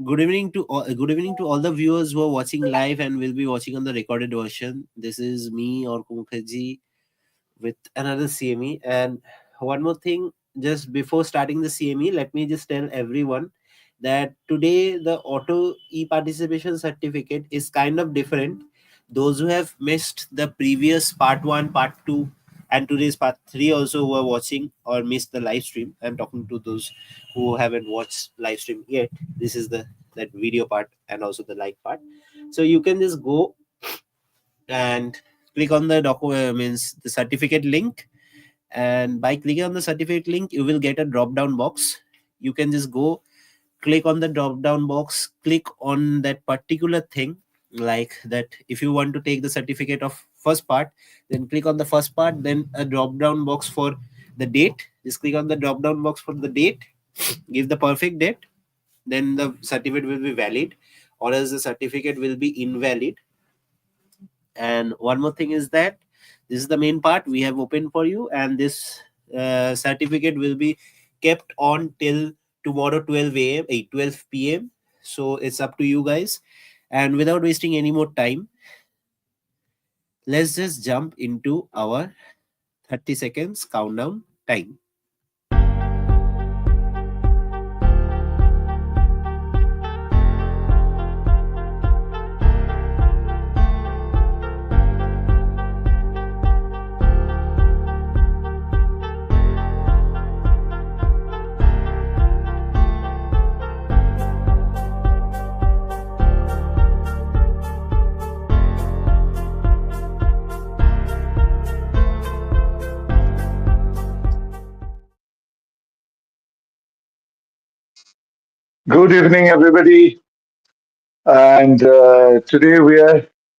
Good evening to all the viewers who are watching live and will be watching on the recorded version. This is me or Mukherjee with another CME. And one more thing, just before starting the CME, let me just tell everyone that today the auto e-participation certificate is kind of different. Those who have missed the previous part 1, part 2, and today's part 3 also who are watching or missed the live stream. I'm talking to those who haven't watched live stream yet. This is the that video part and also the live part. So you can just go and click on the means the certificate link, and by clicking on the certificate link you will get a drop down box. You can just go click on the drop down box, click on that particular thing, like that if you want to take the certificate of first part, then click on the first part, then a drop down box for the date. Just click on the drop down box for the date, give the perfect date, then the certificate will be valid, or else the certificate will be invalid. And one more thing is that this is the main part we have opened for you, and this certificate will be kept on till tomorrow 12 p.m. So it's up to you guys. And without wasting any more time, let's just jump into our 30 seconds countdown time. Good evening, everybody. And today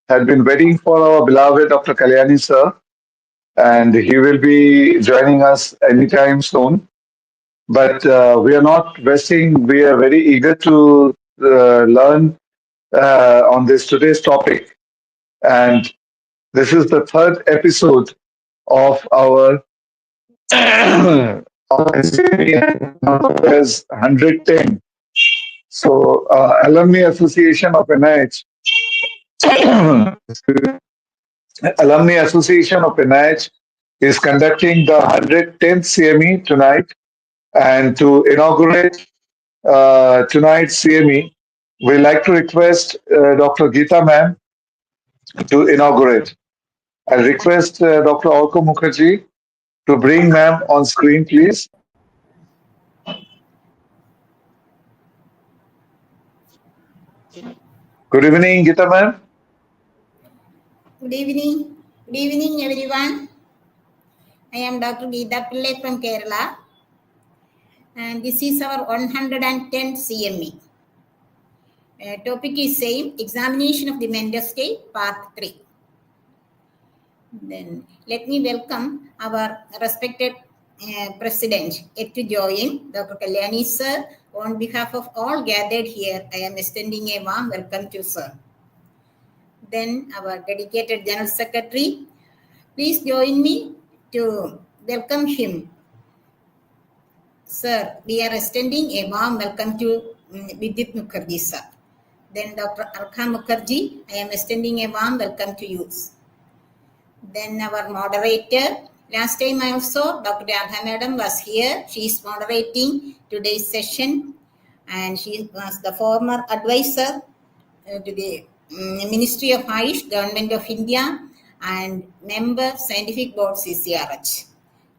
had been waiting for our beloved Dr. Kalyani sir, and he will be joining us anytime soon. But we are not resting. We are very eager to learn on this today's topic. And this is the third episode of our as 110. So, Alumni Association of NIH Alumni Association of N.I.H. is conducting the 110th CME tonight. And to inaugurate tonight's CME, we like to request Dr. Geetha ma'am to inaugurate. I request Dr. Mukherjee to bring ma'am on screen, please. Good evening, Geetha ma'am. Good evening. Good evening, everyone. I am Dr. Geetha Pillai from Kerala, and this is our 110th CME. Topic is same, examination of the mental state, part 3. Then let me welcome our respected President yet to join, Dr. Kalyani sir. On behalf of all gathered here, I am extending a warm welcome to sir. Then our dedicated General Secretary, please join me to welcome him. Sir, we are extending a warm welcome to Bidyut Mukherjee sir. Then Dr. Mukherjee, I am extending a warm welcome to you. Then our moderator, last time I also, Dr. Radha madam was here. She is moderating today's session, and she was the former advisor to the Ministry of AYUSH, Government of India, and member Scientific Board CCRH.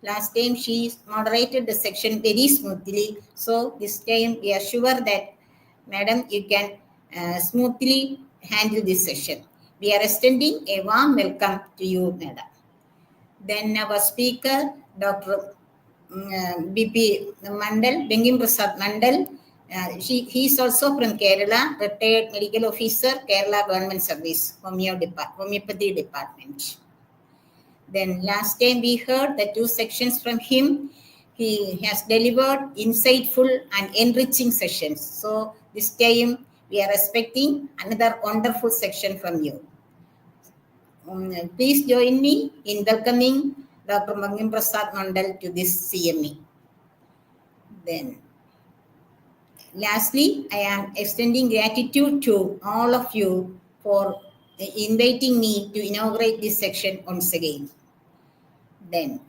Last time she moderated the section very smoothly. So this time we are sure that, madam, you can smoothly handle this session. We are extending a warm welcome to you, madam. Then our speaker, Dr. BP Mandal, Bankim Prasad Mandal. He is also from Kerala, retired medical officer, Kerala Government Service, Homeopathy Department. Then last time we heard the 2 sections from him. He has delivered insightful and enriching sessions. So this time we are expecting another wonderful section from you. Please join me in welcoming Dr. Bankim Prasad Mandal to this CME. Then lastly, I am extending gratitude to all of you for inviting me to inaugurate this section once again. Then,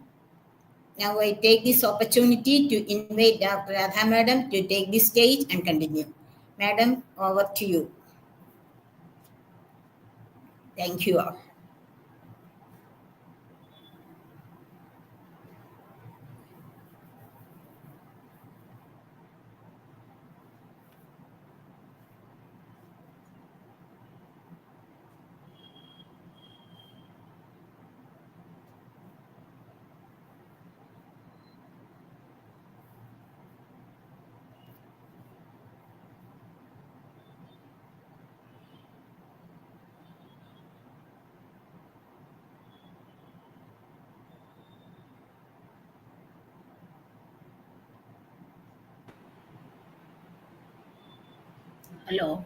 now I take this opportunity to invite Dr. Radha Madam to take the stage and continue. Madam, over to you. Thank you all. Hello.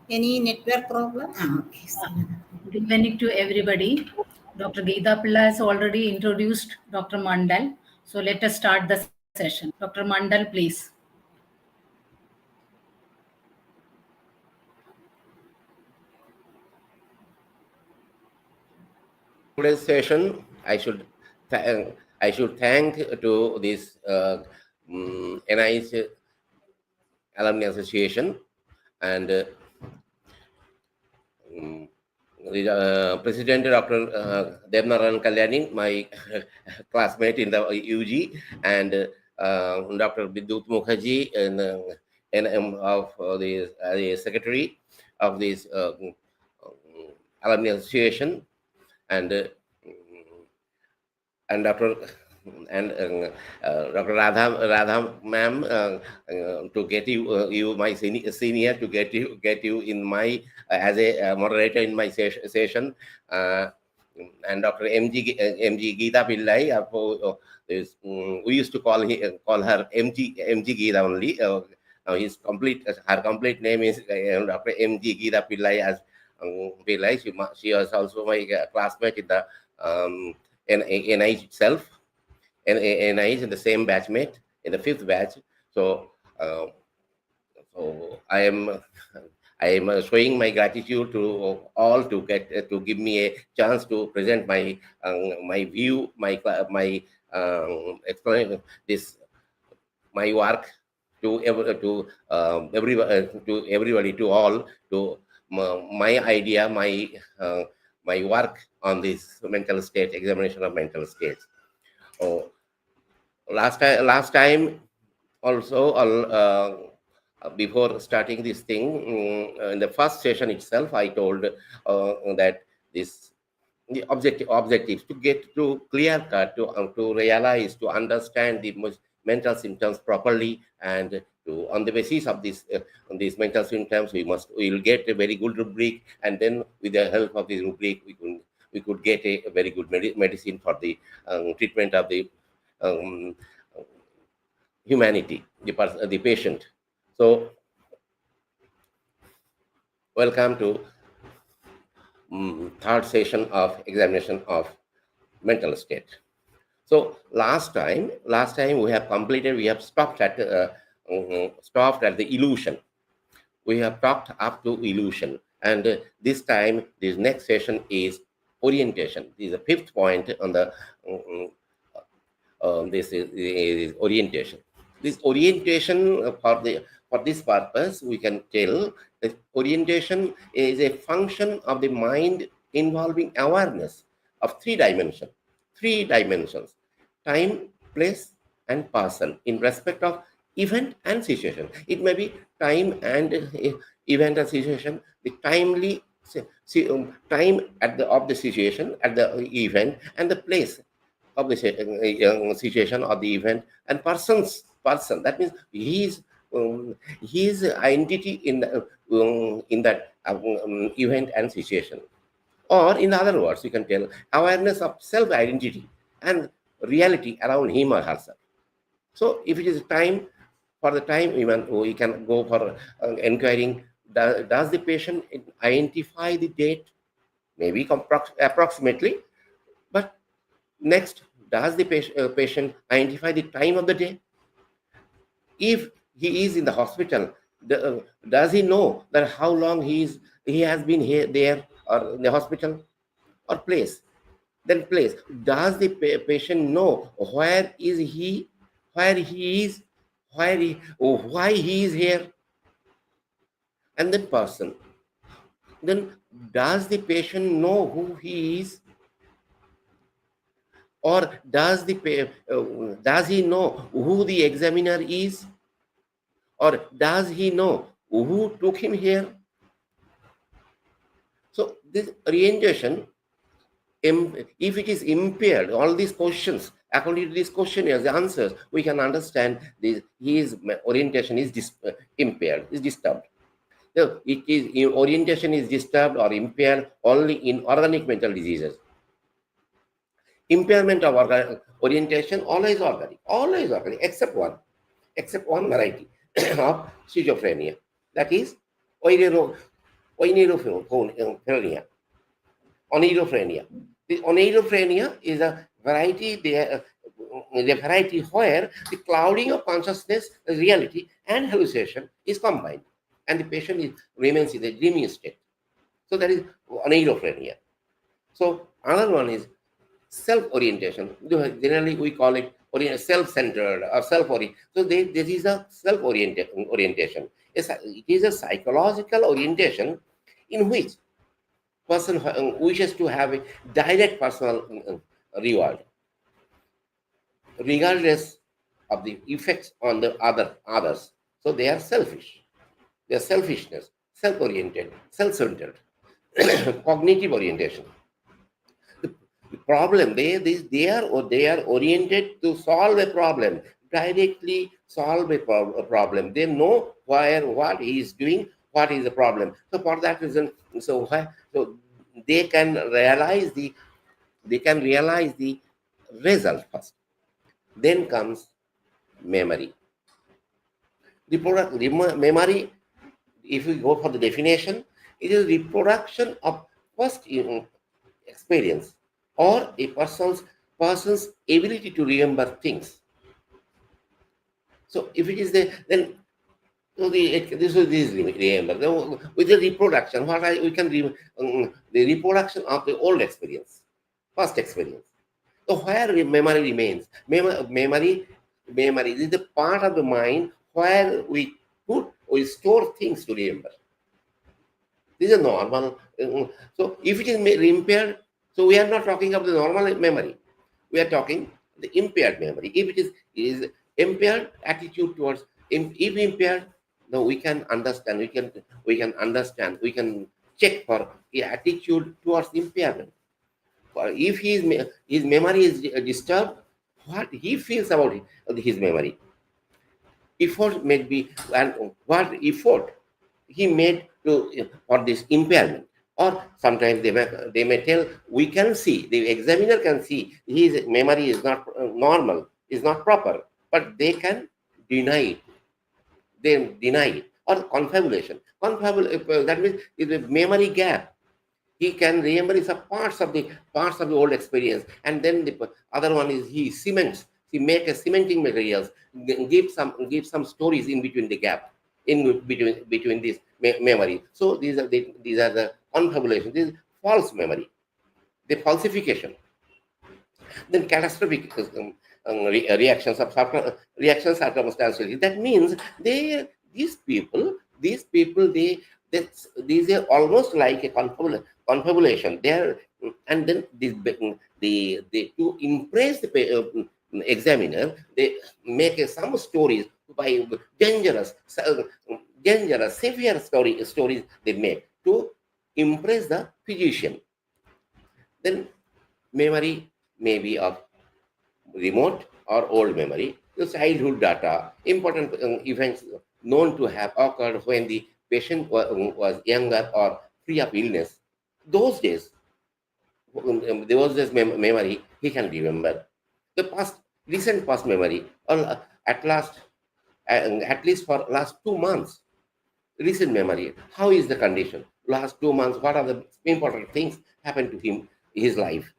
Any network problem? Okay. Good evening to everybody. Dr. Geetha Pillai has already introduced Dr. Mandal. So let us start the session. Dr. Mandal, please. Today's session, I should thank to this NIH Alumni Association and the President Dr. Narayan Kalyani, my classmate in the UG, and Dr. Bidyut Mukherjee, and of the Secretary of this Alumni Association, and Dr. Dr. Radha ma'am, to get you my senior to get you in my as a moderator in my session, and Dr. MG Geetha Pillai. We used to call her MG Geetha only. Her complete name is Dr. MG Geetha Pillai as Pillai. She was also my classmate in the N.I.H itself. N.I.H in the same batchmate in the 5th batch. So, I am showing my gratitude to all to give me a chance to present my my view, my explain this my work to everybody, to all, to my idea, my work on this mental state, examination of mental states. Last time also, before starting this thing, in the first session itself, I told that the objectives to get to clear cut, to realize, to understand the mental symptoms properly, and on the basis of these mental symptoms, we will get a very good rubric, and then with the help of this rubric, we could get a very good medicine for the treatment of the humanity, the patient. So, welcome to third session of examination of mental state. So last time we have stopped at the illusion. We have talked up to illusion, and this time this next session is orientation. This is the 5th point on the this is orientation. This orientation for this purpose, we can tell that orientation is a function of the mind involving awareness of 3 dimensions. 3 dimensions: time, place, and person in respect of event and situation. It may be time and event and situation. The timely time of the situation, at the event, and the place of the situation or the event, and person. That means his identity in that event and situation. Or in other words, you can tell awareness of self-identity and reality around him or herself. So if it is time, for the time, even we can go for inquiring, does the patient identify the date? Maybe approximately. But next, does the patient identify the time of the day? If he is in the hospital, does he know that how long he has been here, there, or in the hospital or place? Then place. Does the patient know where is he, where he is, why he is here? And then person. Then does the patient know who he is? Or does he know who the examiner is? Or does he know who took him here? So this orientation, if it is impaired, all these questions, according to these questionnaires, the answers, we can understand his orientation is impaired, is disturbed. So orientation is disturbed or impaired only in organic mental diseases. Impairment of orientation always organic, except one variety of schizophrenia, that is oneirophrenia. The oneirophrenia is a variety, the variety where the clouding of consciousness, reality, and hallucination is combined, and the patient remains in a dreaming state. So that is oneirophrenia. So another one is self-orientation. Generally, we call it self-centered or self-oriented. So this is a self-orientation. It is a psychological orientation in which person wishes to have a direct personal reward, regardless of the effects on the others. So they are selfish. They are selfishness, self-oriented, self-centered, cognitive orientation. The problem, they are oriented to solve a problem, directly solve a problem. They know what he is doing, what is the problem. So for that reason, so they can realize the result first. Then comes memory. Memory, if we go for the definition, it is reproduction of first experience or a person's ability to remember things. So if it is then so this is remember with the reproduction. We can the reproduction of the old experience, first experience. So where memory remains, memory is the part of the mind where we store things to remember. This is normal. So if it is impaired, so we are not talking of the normal memory. We are talking the impaired memory. If it is impaired, attitude towards, if impaired, now we can understand. We can check for the attitude towards impairment. If his memory is disturbed, what he feels about his memory. Effort may be, and what effort he made for this impairment. Or sometimes they may tell, we can see, the examiner can see his memory is not normal, is not proper, but they can deny it. They deny it. Or confabulation. That means it's a memory gap. He can remember some parts of the old experience, and then the other one is he cements. He make a cementing materials, give some stories in between the gap, in between this memory. So these are the confabulation. This is false memory, the falsification. Then catastrophic reactions circumstantially. That means these people these are almost like a confabulation. They are, and then they to impress the examiner, they make some stories by dangerous, severe stories they make to impress the physician. Then memory may be of remote or old memory, the childhood data, important events known to have occurred when the patient was younger or free of illness. Those days, memory he can remember. The recent past memory, or at least for last 2 months, recent memory. How is the condition? Last 2 months, what are the important things happened to him in his life?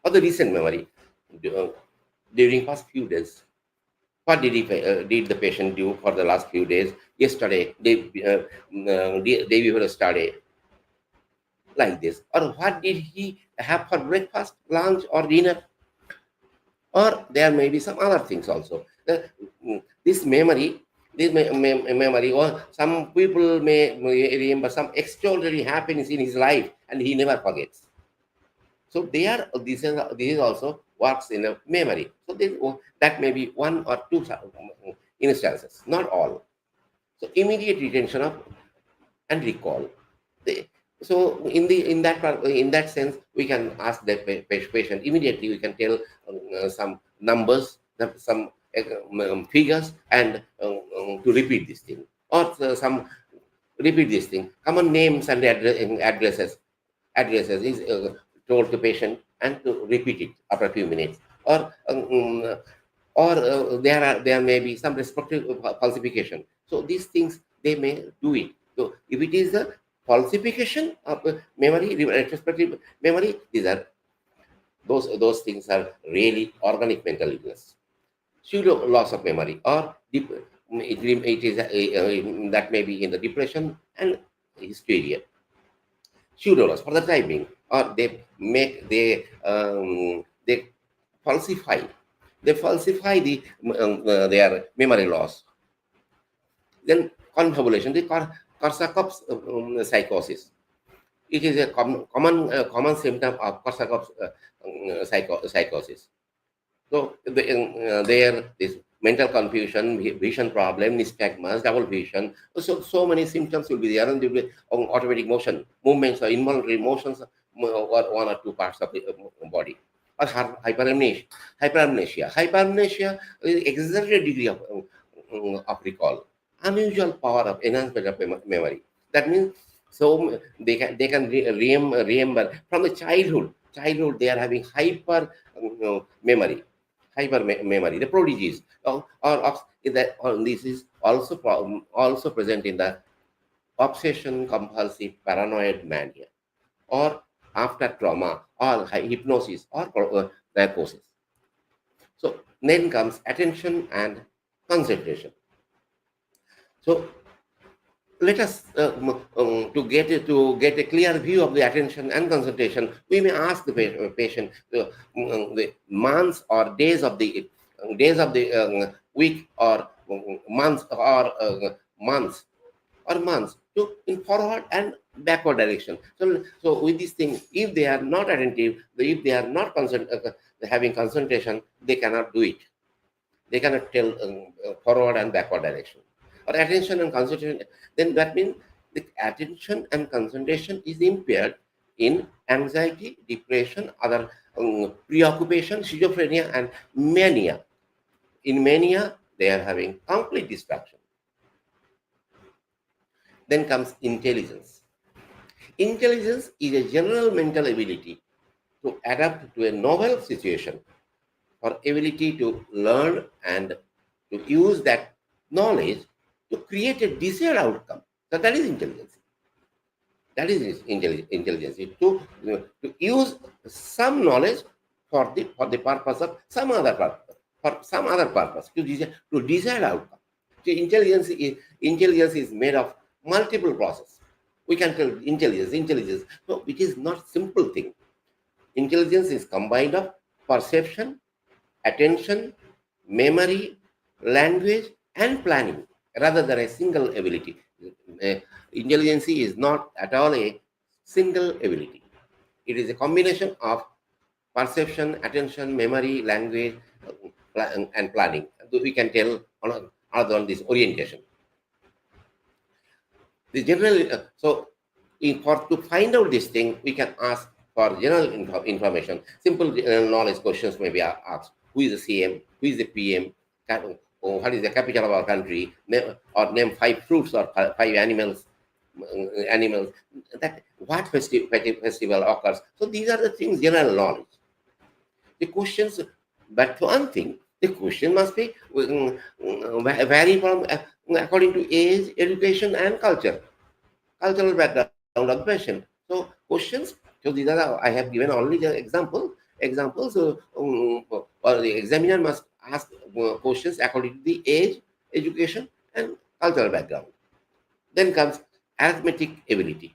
Or the recent memory during past few days, What did did the patient do for the last few days? Yesterday, day before yesterday, like this. Or what did he have for breakfast, lunch, or dinner? Or there may be some other things also. This memory, memory, or some people may remember some extraordinary happenings in his life, and he never forgets. So this is also works in a memory. So that may be one or two instances, not all. So immediate retention of and recall. So in that sense, we can ask the patient immediately. We can tell some numbers, some figures, and to repeat this thing, or some repeat this thing. Common names and addresses is told to patient and to repeat it after a few minutes, or there may be some respective falsification. So these things they may do it. So if it is a falsification of memory, retrospective memory, those things are really organic mental illness. Pseudo loss of memory, or it is that may be in the depression and hysteria. Pseudo loss for the time being, or they falsify their memory loss. Then confabulation, the Korsakoff's psychosis. It is a common symptom of Korsakoff's psychosis. So there this mental confusion, vision problem, nystagmus, double vision. So many symptoms will be there, and there will be automatic motion, movements, or involuntary motions, or one or two parts of the body. Or hyperamnesia. Hyperamnesia is exaggerated degree of recall. Unusual power of enhancement of memory. That means so they can remember from the childhood. They are having hyper memory. The prodigies, this is also present in the obsession compulsive paranoid mania, or after trauma, or hypnosis, or psychosis. So then comes attention and concentration. So let us to get a clear view of the attention and concentration. We may ask the patient the months or days of the week, or months, or months to in forward and backward direction. So with this thing, if they are not attentive, if they are not having concentration, they cannot do it. They cannot tell forward and backward direction. Or attention and concentration, then that means the attention and concentration is impaired in anxiety, depression, other preoccupation, schizophrenia, and mania. In mania, they are having complete distraction. Then comes intelligence. Intelligence is a general mental ability to adapt to a novel situation, or ability to learn and to use that knowledge to create a desired outcome. So that is intelligence. That is intelligence. To use some knowledge for the purpose of some other purpose, to desired outcome. So intelligence is made of multiple processes. We can tell intelligence. No, it is not simple thing. Intelligence is combined of perception, attention, memory, language, and planning, rather than a single ability. Intelligence is not at all a single ability. It is a combination of perception, attention, memory, language, and planning. We can tell on this orientation. The general to find out this thing, we can ask for general information. Simple knowledge questions may be asked. Who is the CM? Who is the PM? What is the capital of our country? Or name 5 fruits or 5 animals. That what festival occurs. So these are the things, general knowledge. The questions, but one thing, the question must be vary from according to age, education, and cultural background of the patient. So questions. So these are I have given only the examples. Or the examiner must ask questions according to the age, education, and cultural background. Then comes arithmetic ability.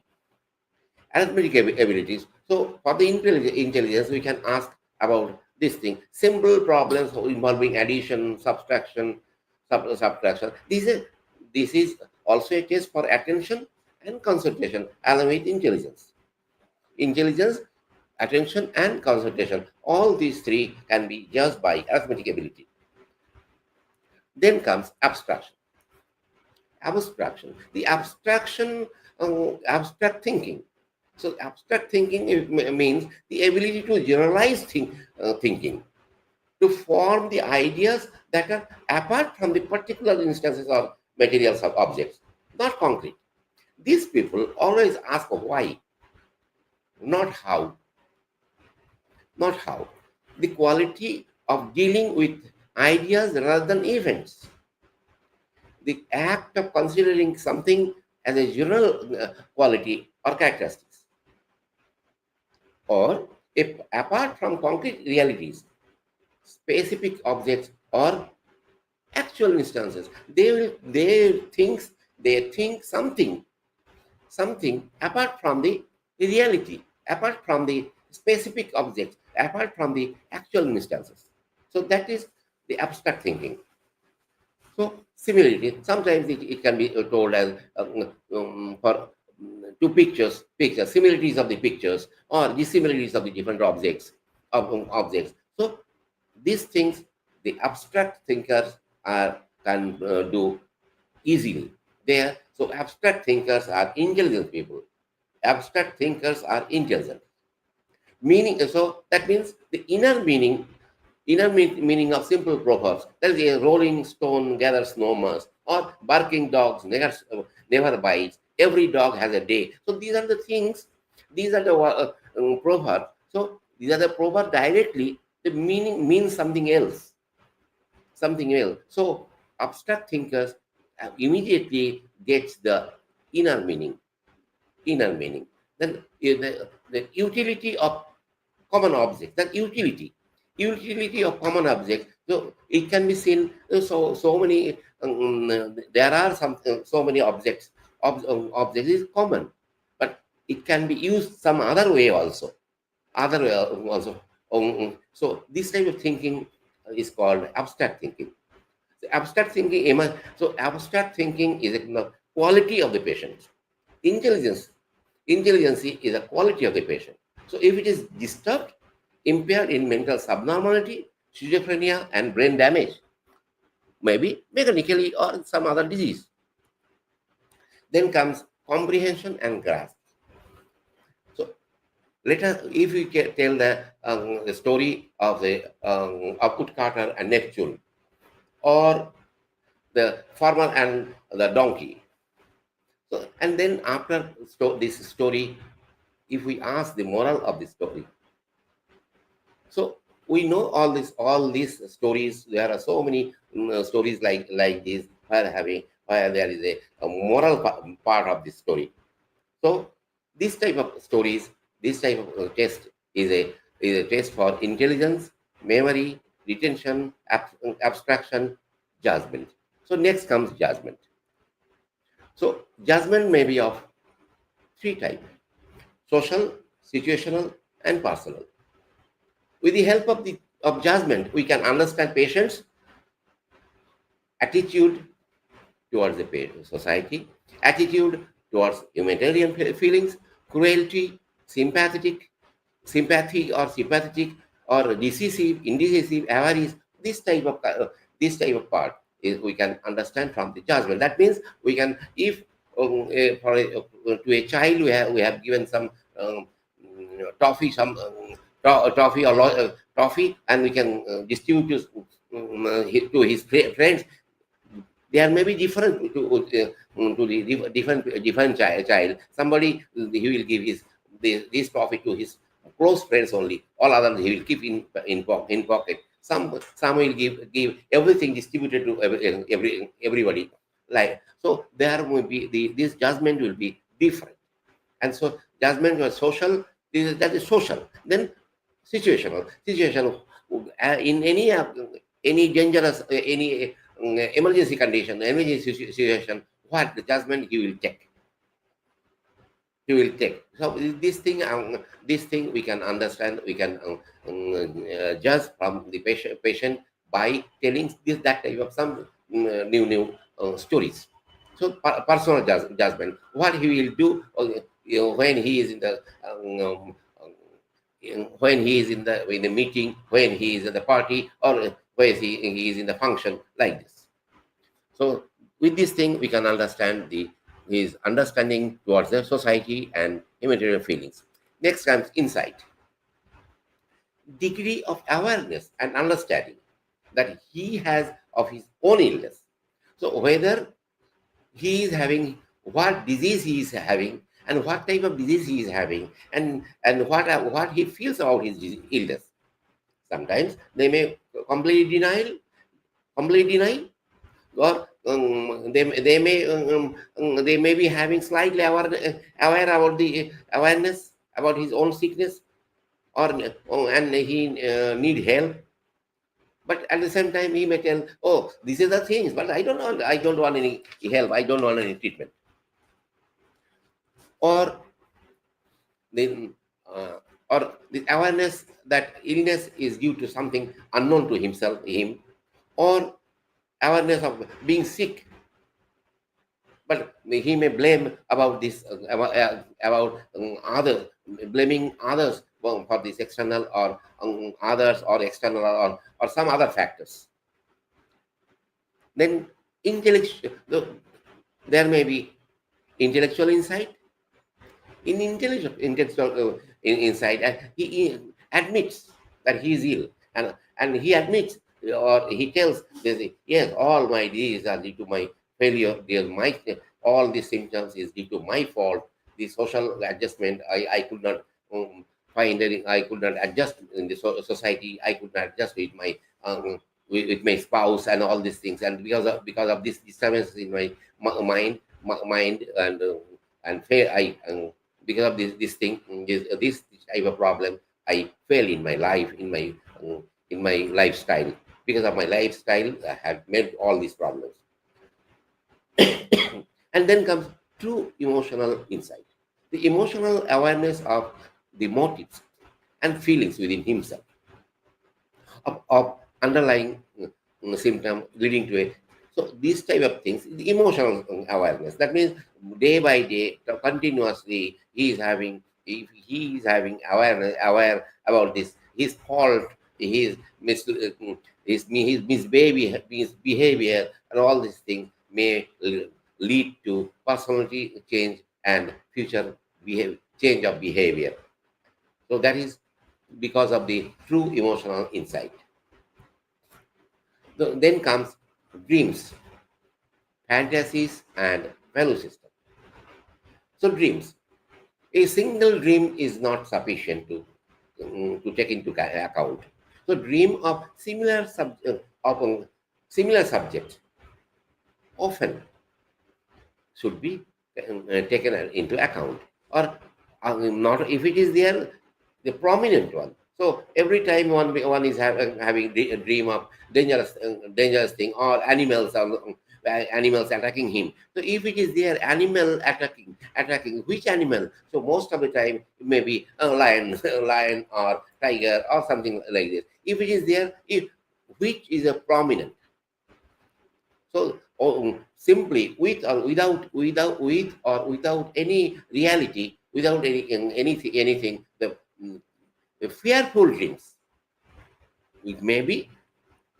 Arithmetic abilities. So for the intelligence, we can ask about this thing. Simple problems involving addition, subtraction, subtraction. This is also a test for attention and concentration, along with intelligence. Intelligence, attention, and concentration. All these three can be judged by arithmetic ability. Then comes abstraction. Abstraction. The abstraction, abstract thinking. So abstract thinking means the ability to generalize thinking, to form the ideas that are apart from the particular instances or materials of objects, not concrete. These people always ask why, not how. Not how. The quality of dealing with ideas rather than events. The act of considering something as a general quality or characteristics. Or if apart from concrete realities, specific objects or actual instances, they think something apart from the reality, apart from the specific objects, apart from the actual instances. So that is the abstract thinking. So similarity, sometimes it can be told as for two pictures, similarities of the pictures or dissimilarities of the different objects. So these things, the abstract thinkers can do easily. So abstract thinkers are intelligent people. Abstract thinkers are intelligent. So that means the inner meaning of simple proverbs. That is a rolling stone gathers no moss, or barking dogs never bites. Every dog has a day. So these are the things, these are the proverbs. So these are the proverbs directly, the meaning means something else. So abstract thinkers immediately gets the inner meaning. Then the utility of common object, that utility of common object. So it can be seen, so many there are so many objects. Object is common, but it can be used some other way also. So this type of thinking is called abstract thinking. Abstract thinking is a quality of the patient. Intelligence is a quality of the patient. So if it is disturbed, impaired in mental subnormality, schizophrenia, and brain damage, maybe mechanically or some other disease. Then comes comprehension and grasp. So let us, if we can tell the story of the Woodcutter and Neptune, or the farmer and the donkey. So, and then after this story, if we ask the moral of the story, so we know all these stories. There are so many stories like this where there is a moral part of the story. So this type of stories, this type of test is a test for intelligence, memory, retention, abstraction, judgment. So next comes judgment. So judgment may be of three types: social, situational, and personal. With the help of judgment, we can understand patients' attitude towards the society, attitude towards humanitarian feelings, cruelty, sympathy or sympathetic, or decisive, indecisive, avarice. This type of part is we can understand from the judgment. That means we can, if to a child we have given some toffee, toffee or toffee, and we can distribute to his friends. They are maybe different to the different child. Somebody, he will give this toffee to his close friends only. All others he will keep in pocket. Some will give everything distributed to everybody. Like so, there will be this judgment will be different, and so judgment was social. That is social. Then situational. In any dangerous, any emergency condition, emergency situation, what the judgment he will take. He will take. So this thing we can understand, we can judge from the patient by telling that type of some new stories. So personal judgment, what he will do, when he is in the when he is in the meeting, when he is in the party, or when he is in the function, like this. So with this thing, we can understand his understanding towards the society and immaterial feelings. Next comes insight. Degree of awareness and understanding that he has of his own illness. So whether he is having, what disease he is having, and what type of disease he is having, and what he feels about his illness. Sometimes they may completely deny, or they may be having slightly aware about the awareness about his own sickness, or and he need help. But at the same time, he may tell, "Oh, these are the things, but I don't know. I don't want any help. I don't want any treatment." Or then, or the awareness that illness is due to something unknown to him, or awareness of being sick. But he may blame about this, about blaming others for this external, or others, or external, or some other factors. Then there may be intellectual insight. In intellectual insight, he admits that he is ill, and he admits, or he tells, yes, all my diseases are due to my failure. All these symptoms is due to my fault. The social adjustment, I could not find any. I could not adjust in the society. I could not adjust with my with my spouse and all these things. And because of this disturbance in my mind, and because of this type of problem, I fail in my life, in my lifestyle. Because of my lifestyle, I have made all these problems. And then comes true emotional insight, the emotional awareness of the motives and feelings within himself, of underlying symptom leading to it. So these type of things, the emotional awareness, that means day by day, continuously, he is having aware about this, his fault, his misbehavior, and all these things may lead to personality change and future change of behavior. So that is because of the true emotional insight. Then comes dreams, fantasies, and value system. So dreams, a single dream is not sufficient to take into account. So dream of similar subject often should be taken into account, or not if it is there, the prominent one. So every time one is having a dream of dangerous thing, or animals attacking him. So if it is there, animal attacking which animal? So most of the time it may be a lion or tiger or something like this. If it is there, which is a prominent. So simply with or without any reality, without anything, the fearful dreams. It may be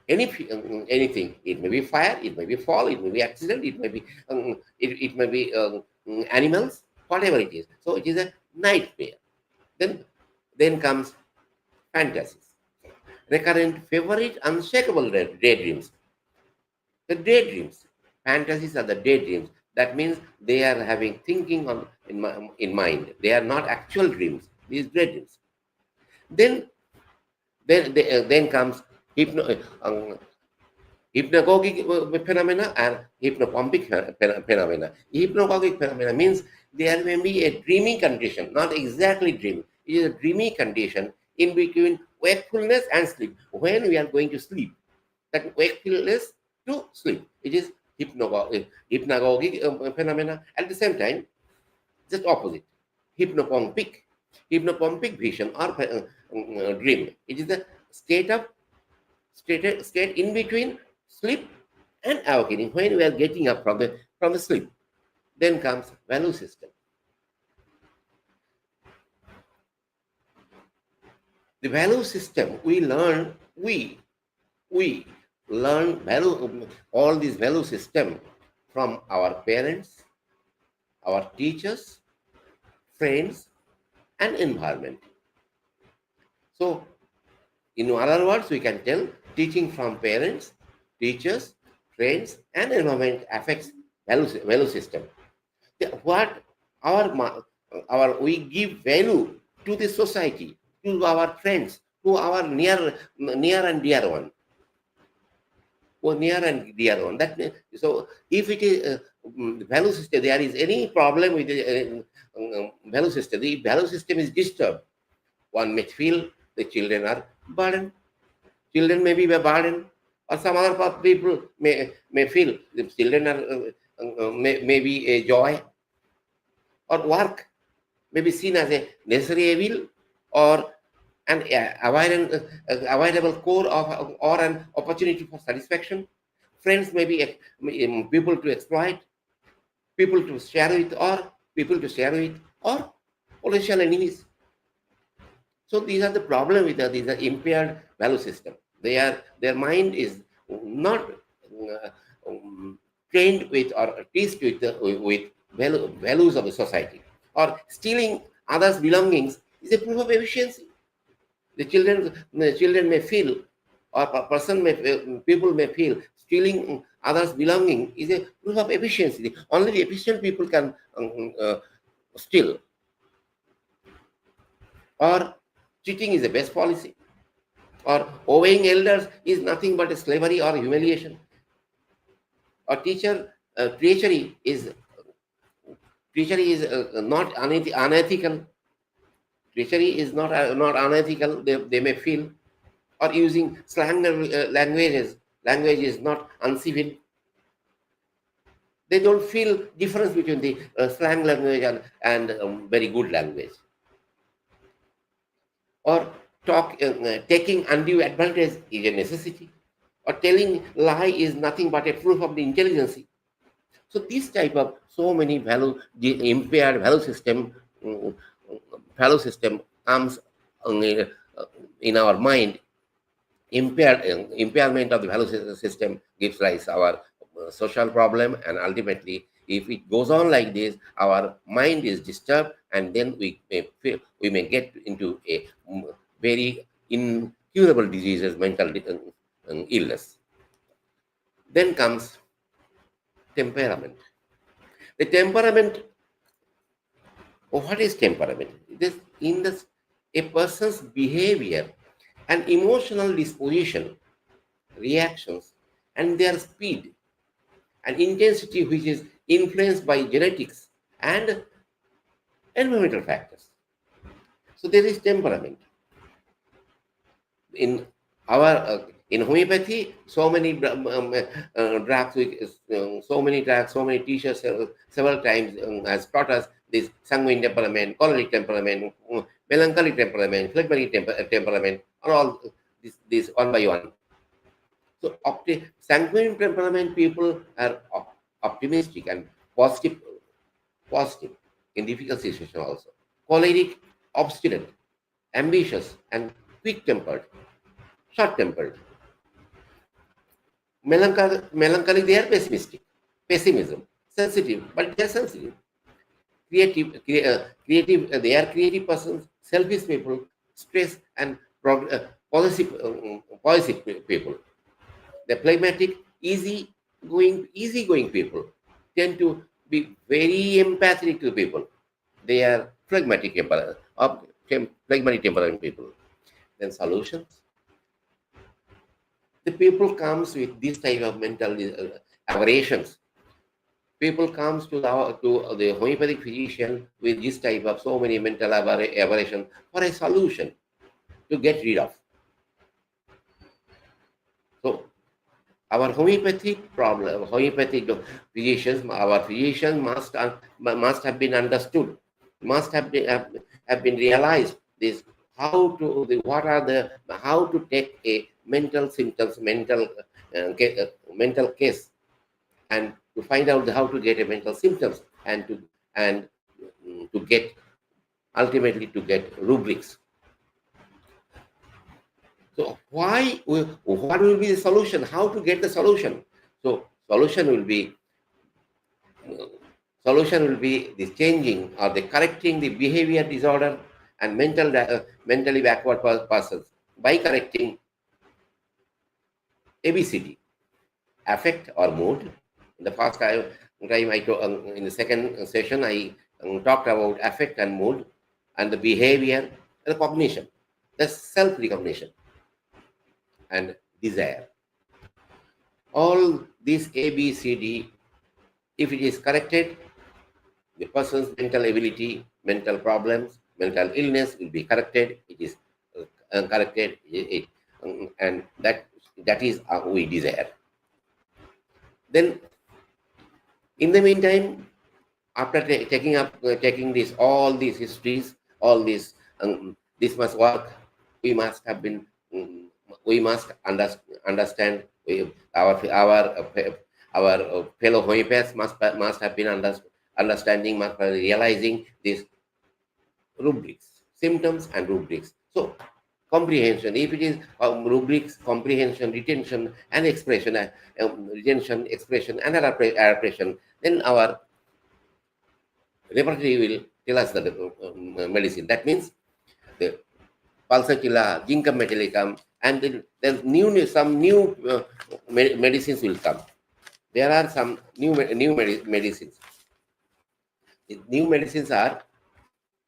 anything. It may be fire, it may be fall, it may be accident, it may be animals, whatever it is. So it is a nightmare. Then comes fantasies, recurrent, favorite, unshakable daydreams. The daydreams, fantasies are the daydreams. That means they are having thinking in mind. They are not actual dreams. These daydreams. Then comes hypnagogic phenomena and hypnopompic phenomena. Hypnagogic phenomena means there may be a dreamy condition, not exactly dream. It is a dreamy condition in between wakefulness and sleep. When we are going to sleep, that wakefulness to sleep. It is hypnagogic phenomena. At the same time, just opposite, hypnopompic vision or dream. It is the state in between sleep and awakening, when we are getting up from the sleep. Then comes value system. The value system we learn value, all these value system from our parents, our teachers, friends, and environment. So, in other words, we can tell teaching from parents, teachers, friends, and environment affects value system. What we give value to the society, to our friends, to our near and dear one. That means, so if it is value system, there is any problem with the value system. The value system is disturbed. One may feel the children are burdened. Children may be a burden, or some other people may feel the children are may be a joy, or work may be seen as a necessary evil, or an avoidable core of, or an opportunity for satisfaction. Friends may be people to exploit, people to share with, or potential enemies. So these are the problem with these are impaired value system. Their mind is not trained with or teased with values of the society. Or stealing others' belongings is a proof of efficiency. The children may feel, or people may feel, stealing others' belonging is a proof of efficiency. Only the efficient people can steal. Or cheating is the best policy. Or obeying elders is nothing but a slavery or humiliation. Or treachery is not unethical. Treachery is not unethical. They may feel. Or using slang language is not uncivil. They don't feel difference between the slang language and very good language. Or taking undue advantage is a necessity. Or telling lie is nothing but a proof of the intelligence. So this type of so many impaired value system comes in our mind. Impairment of the value system gives rise our social problem, and ultimately, if it goes on like this, our mind is disturbed, and then we may get into a very incurable diseases, mental illness. Then comes temperament. The temperament. What is temperament? This a person's behavior and emotional disposition, reactions, and their speed and intensity, which is influenced by genetics and environmental factors. So there is temperament. In homeopathy, so many drugs, so many teachers several times has taught us this sanguine temperament, choleric temperament, melancholic temperament, phlegmatic temperament, are all this one by one. So sanguine temperament people are optimistic and positive in difficult situations also. Choleric, obstinate, ambitious, and quick-tempered, short-tempered. Melancholy, they are pessimism, sensitive, but they are sensitive. Creative, they are creative persons, selfish people, stress and positive people. The phlegmatic, easygoing people tend to be very empathetic to people. They are phlegmatic temperament people. Then solutions. The people comes with this type of mental aberrations. People comes to the homeopathic physician with this type of so many mental aberration for a solution to get rid of. So Our homeopathic problem, homeopathic physicians, our physicians must have been understood, must have been realized this how to take a mental symptoms, mental case, and to find out how to get a mental symptoms and to get ultimately to get rubrics. So what will be the solution? How to get the solution? So solution will be the changing or the correcting the behavior disorder and mentally backward persons by correcting ABCD, affect or mood. In the first time in the second session I talked about affect and mood, and the behavior and the cognition, the self-recognition and desire. All these ABCD, if it is corrected, the person's mental ability, mental problems, mental illness will be corrected. It is corrected, and that is we desire. Then, in the meantime, after taking all these histories, all this must work. We must have been. We must understand. Our fellow homeopaths must have been understanding, must be realizing these rubrics, symptoms and rubrics. So comprehension, if it is rubrics, comprehension, retention and expression, retention, expression and adaptation, then our repertory will tell us the medicine. That means the Pulsatilla, Ginkgo metallicum, and then some new medicines will come. There are some new medicines. The new medicines are,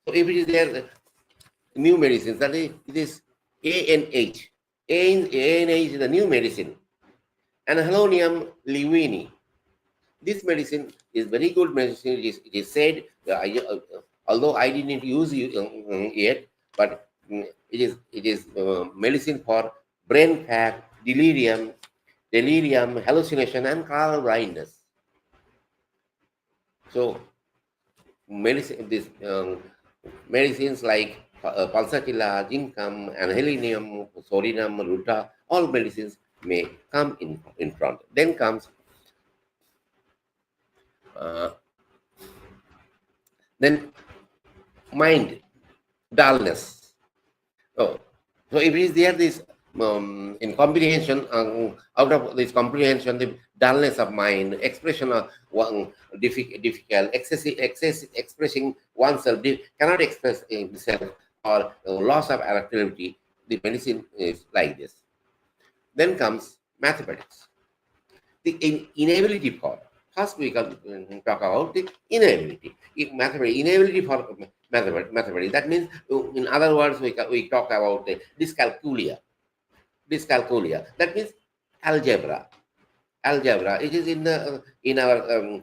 so if it is there, new medicines, that is, it is N.I.H. N.I.H is the new medicine. And Halonium levini. This medicine is very good medicine. It is said, although I didn't use it yet, but it is medicine for brain fog, delirium, hallucination, and color blindness. So, medicines like Pulsatilla, Ginkgo, Anhelinium, Sorinum, Ruta, all medicines may come in front. Then comes then mind dullness. So if it is there, this in comprehension, out of this comprehension, the dullness of mind, expression of one difficult, excessive expressing oneself, cannot express himself, or loss of adaptability, the medicine is like this. Then comes mathematics. The inability for, first we can talk about the inability. Inability for mathematics. That means, in other words, we talk about the dyscalculia. That means algebra. It is in our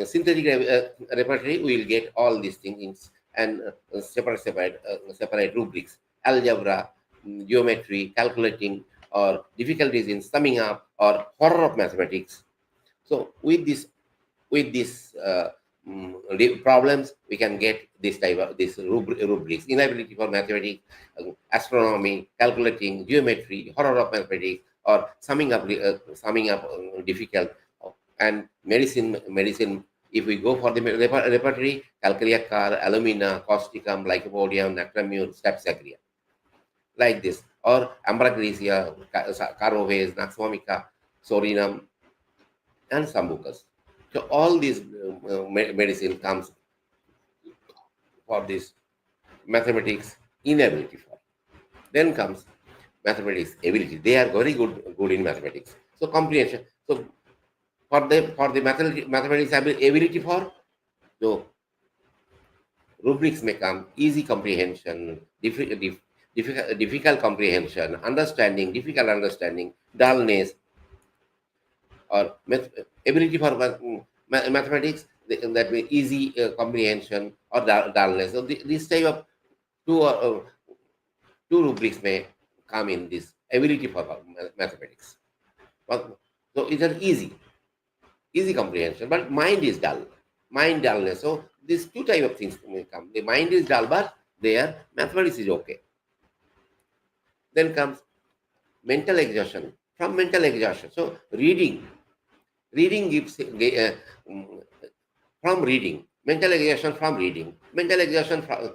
synthetic repertory. We will get all these things and separate rubrics. Algebra, geometry, calculating, or difficulties in summing up, or horror of mathematics. So with these problems, we can get this type of rubrics: inability for mathematics, astronomy, calculating, geometry, horror of mathematics, or summing up difficult. And medicine. If we go for the repertory, calculacar, alumina, causticum, lycopodium, nacramium, staphylococcus, like this, or ambragracia, caroves, naxvomica, sorinum, and sambucus. So all these medicine comes for this mathematics inability for. Then comes mathematics ability. They are very good in mathematics. So comprehension. So for the mathematics ability for, so rubrics may come: easy comprehension, difficult comprehension, understanding, difficult understanding, dullness, or ability for mathematics, that means easy comprehension or dullness. So this type of two rubrics may come in this ability for mathematics. But So it's an easy comprehension, but mind is dull. Mind dullness. So these two type of things will come. The mind is dull, but their mathematics is okay. Then comes mental exhaustion. From mental exhaustion, so reading gives from reading, mental exhaustion from reading, mental exhaustion from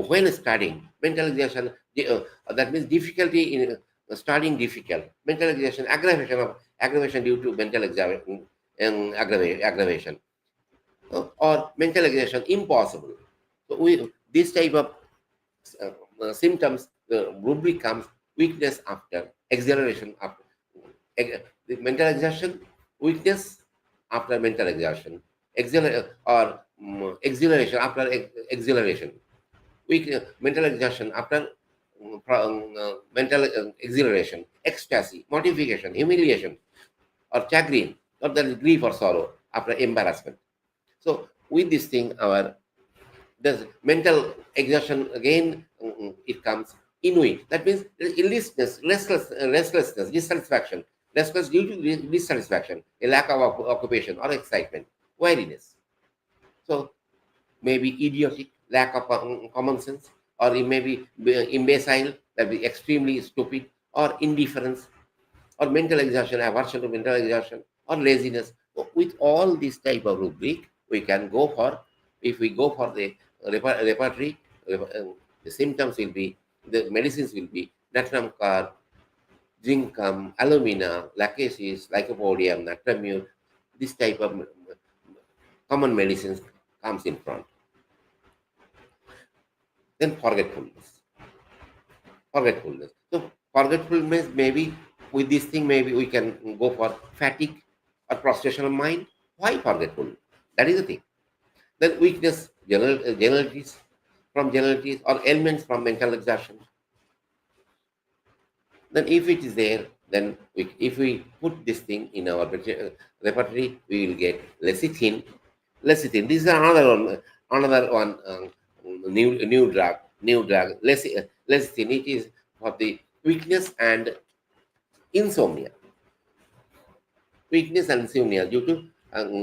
when studying, mental exhaustion that means difficulty in studying difficult, mental exhaustion, aggravation due to mental aggravation, or mental exhaustion impossible. So this type of symptoms, the rubric comes weakness after exhilaration after the mental exhaustion, weakness after mental exhaustion, exhilaration after exhilaration, mental exhaustion after mental exhilaration, ecstasy, mortification, humiliation, or chagrin, or there is grief or sorrow after embarrassment. So with this thing, our the mental exhaustion again, it comes inuit. That means illness, restlessness, dissatisfaction, restless due to dissatisfaction, a lack of occupation or excitement, weariness. So maybe idiotic, lack of common sense, or it may be imbecile, that be extremely stupid, or indifference, or mental exhaustion, aversion to mental exhaustion, or laziness. So with all this type of rubric, we can go for, if we go for the repertory, the symptoms will be, the medicines will be natrum car, zincum, alumina, lacasis, lycopodium, natramute. This type of common medicines comes in front. Then forgetfulness. So forgetfulness, maybe with this thing, maybe we can go for fatigue or prostration of mind. Why forgetful? That is the thing. Then weakness, generalities from generalities, or ailments from mental exhaustion. Then if it is there, then if we put this thing in our repertory, we will get lecithin. Lecithin. This is another one, new drug. Lecithin. It is for the weakness and insomnia. Weakness and insomnia due to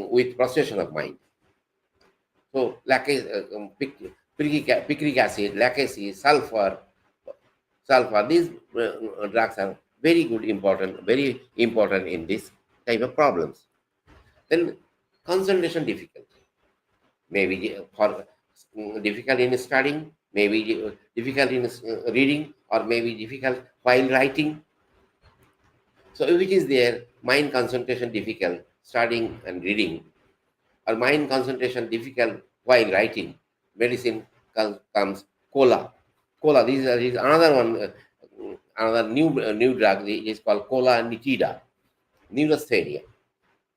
with prostration of mind. So picric acid, lacasis, sulfur. These drugs are very important in this type of problems. Then concentration difficulty, maybe for difficult in studying, maybe difficult in reading, or maybe difficult while writing. So if it is there, mind concentration difficult, studying and reading, or mind concentration difficult while writing, medicine comes cola. This is another one, another new drug. It is called cola nitida, neurasthenia.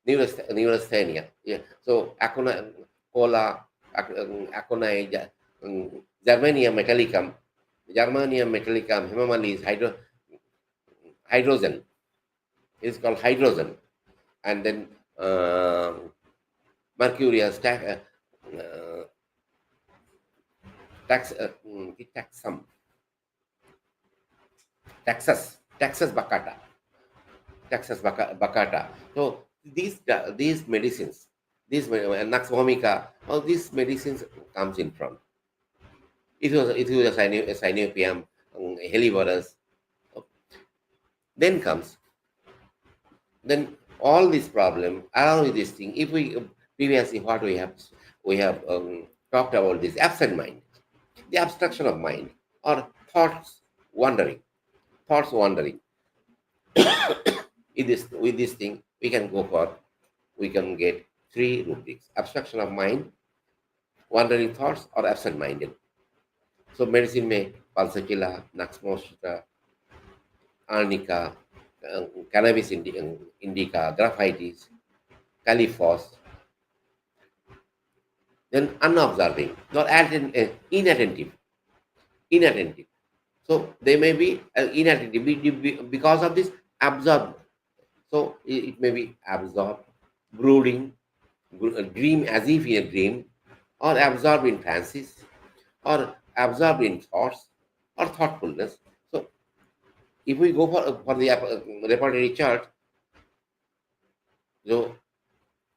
Neurasthenia. Yeah. So cola, acona, Germanium metallicum, hemamalis, hydrogen. It's called hydrogen, and then mercurius, Texas baccata. So these medicines, Nux vomica, all these medicines comes in front. It was a synopium, helleborus. Then all this problem, along with this thing, if we previously what we have talked about this absent mind, the obstruction of mind, or thoughts wandering. With this thing, we can get three rubrics: obstruction of mind, wandering thoughts, or absent-minded. So medicine may Pulsatilla, Nux mosquita, arnica, cannabis indica, graphitis, caliphos. Then unobserving, not inattentive. So they may be inattentive because of this absorbed. So it may be absorbed, brooding, dream as if in a dream, or absorbed in fancies, or absorbed in thoughts, or thoughtfulness. So if we go for the repertory chart, So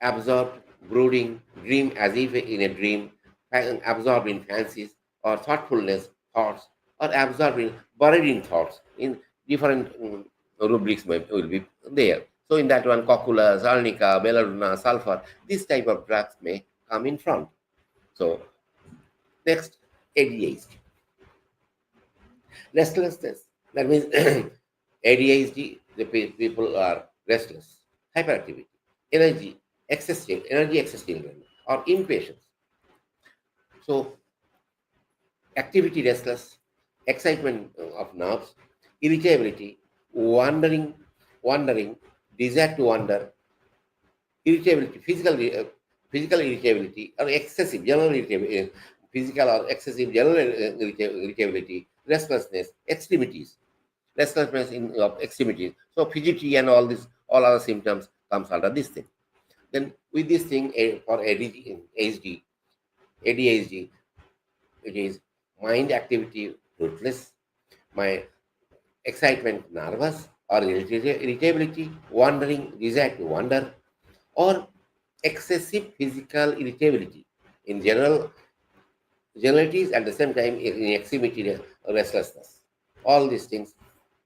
absorbed, brooding, dream as if in a dream, absorbed in fancies or thoughtfulness, thoughts, or absorbed in buried in thoughts. In different rubrics will be there. So in that one, cocculus, arnica, belladonna, sulfur, this type of drugs may come in front. So next, ADHD. Restlessness. That means ADHD, the people are restless, hyperactivity, energy excessive, or impatience. So activity restless, excitement of nerves, irritability, wandering, desire to wander, irritability, physical irritability, or excessive general irritability, physical or excessive general irritability, restlessness, extremities, restlessness in of extremities. So fidgety and all this, all other symptoms comes under this thing. Then with this thing for ADHD, it is mind activity rootless, my excitement nervous, or irritability, wandering, desire to wander, or excessive physical irritability in generalities, at the same time in extremity restlessness. All these things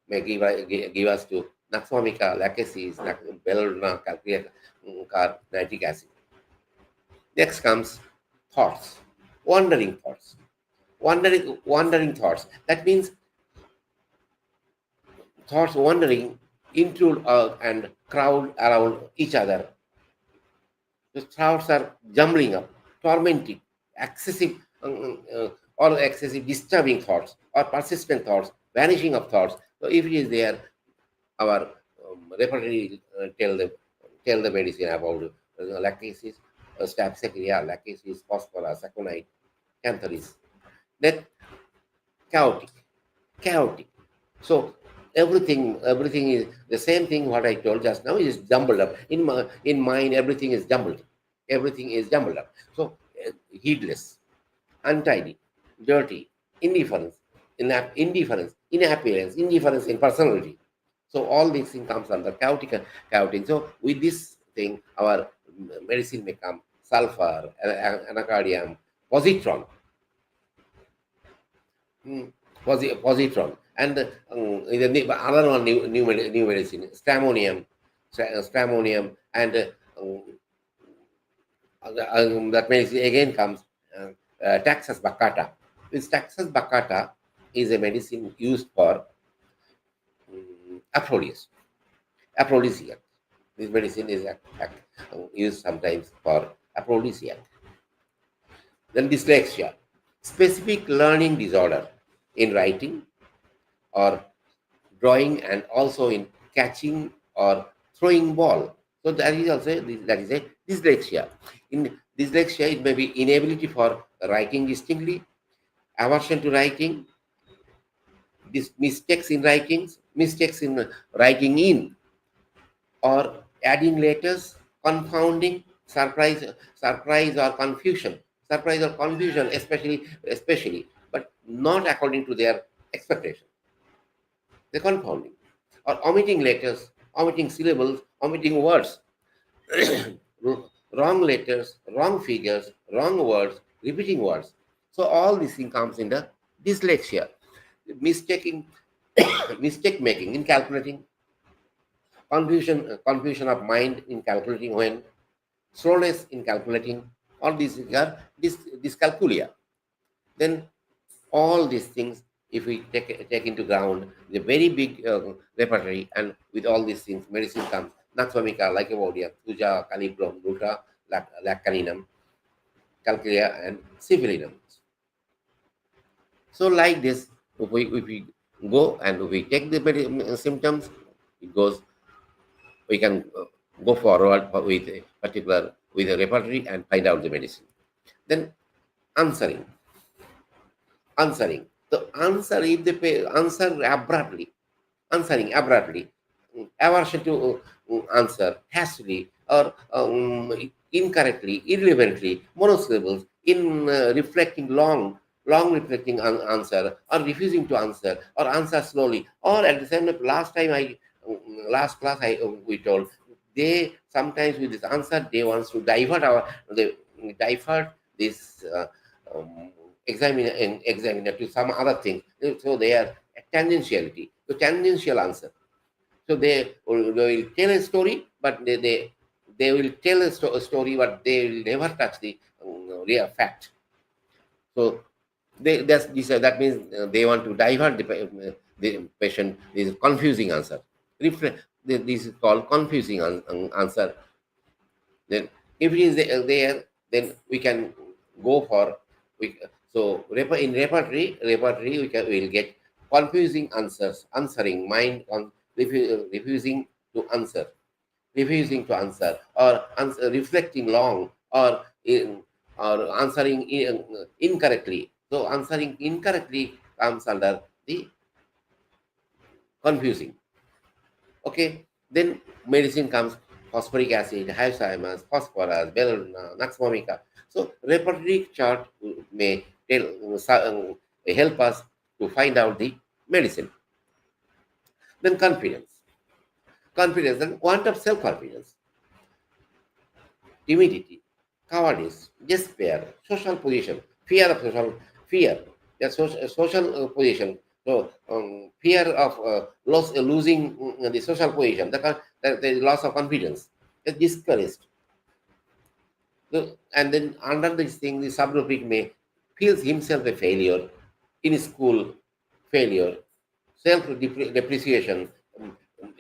may give us to naxomica, lachesis, belladonna, nitric acid. Next comes thoughts, wandering thoughts. Wandering thoughts. That means thoughts wandering, intrude and crowd around each other. The thoughts are jumbling up, tormenting, excessive or excessive disturbing thoughts or persistent thoughts, vanishing of thoughts. So if it is there, our repertory tell the medicine about lactasis, stabsecria, lactasis, phosphorus, aconite, cantharis. Then chaotic. So everything is the same thing. What I told just now is jumbled up in mind. Everything is jumbled. Everything is jumbled up. So heedless, untidy, dirty, indifference, inappearance, indifference in personality. So all these things comes under chaotic. So with this thing, our medicine may come sulfur, anacardium, positron, positron, and another one new medicine, stramonium, and that medicine again comes Taxus baccata. This Taxus baccata is a medicine used for aphrodisiac. This medicine is used sometimes for aphrodisiac. Then dyslexia, specific learning disorder in writing or drawing, and also in catching or throwing ball. So that is also a dyslexia. In dyslexia, it may be inability for writing distinctly, aversion to writing, mistakes in writing in, or adding letters, confounding, surprise or confusion, especially, but not according to their expectation. They're confounding, or omitting letters, omitting syllables, omitting words, wrong letters, wrong figures, wrong words, repeating words. So all these things comes in the dyslexia. Mistake making in calculating, confusion of mind in calculating when, slowness in calculating. All these are dyscalculia. Then all these things, if we take into ground the very big repertory, and with all these things, medicine comes naxomica, lycopodium, thuja, calibrum, ruta, lacaninum, calcarea, and syphilinum. So like this, if we go and we take the symptoms, it goes, we can go forward with a particular, with a repertory and find out the medicine. Then answering. So answering abruptly, aversion to answer hastily or incorrectly, irrelevantly, monosyllables, in reflecting long reflecting answer, or refusing to answer, or answer slowly, or at the same time, last class we told they sometimes with this answer, they want to divert this examiner to some other thing. So they are tangentiality, so tangential answer. So they will tell a story, but they will tell a story, but they will never touch the real fact. So that means they want to divert the patient. This is confusing answer. This is called confusing answer. Then if it is there, then we can go for in repertory we will get confusing answers, answering mind on refusing to answer, or reflecting long, or answering incorrectly. So answering incorrectly comes under the confusing. Okay, then medicine comes phosphoric acid, hyoscyamus, phosphorus, belladonna, naxmomica. So repertory chart may help us to find out the medicine. Then confidence, and want of self-confidence, timidity, cowardice, despair, social position, fear of social position. So fear of losing the social position, the loss of confidence, discouraged. So, and then under this thing, the subrubric may feels himself a failure in school, failure, self-depreciation,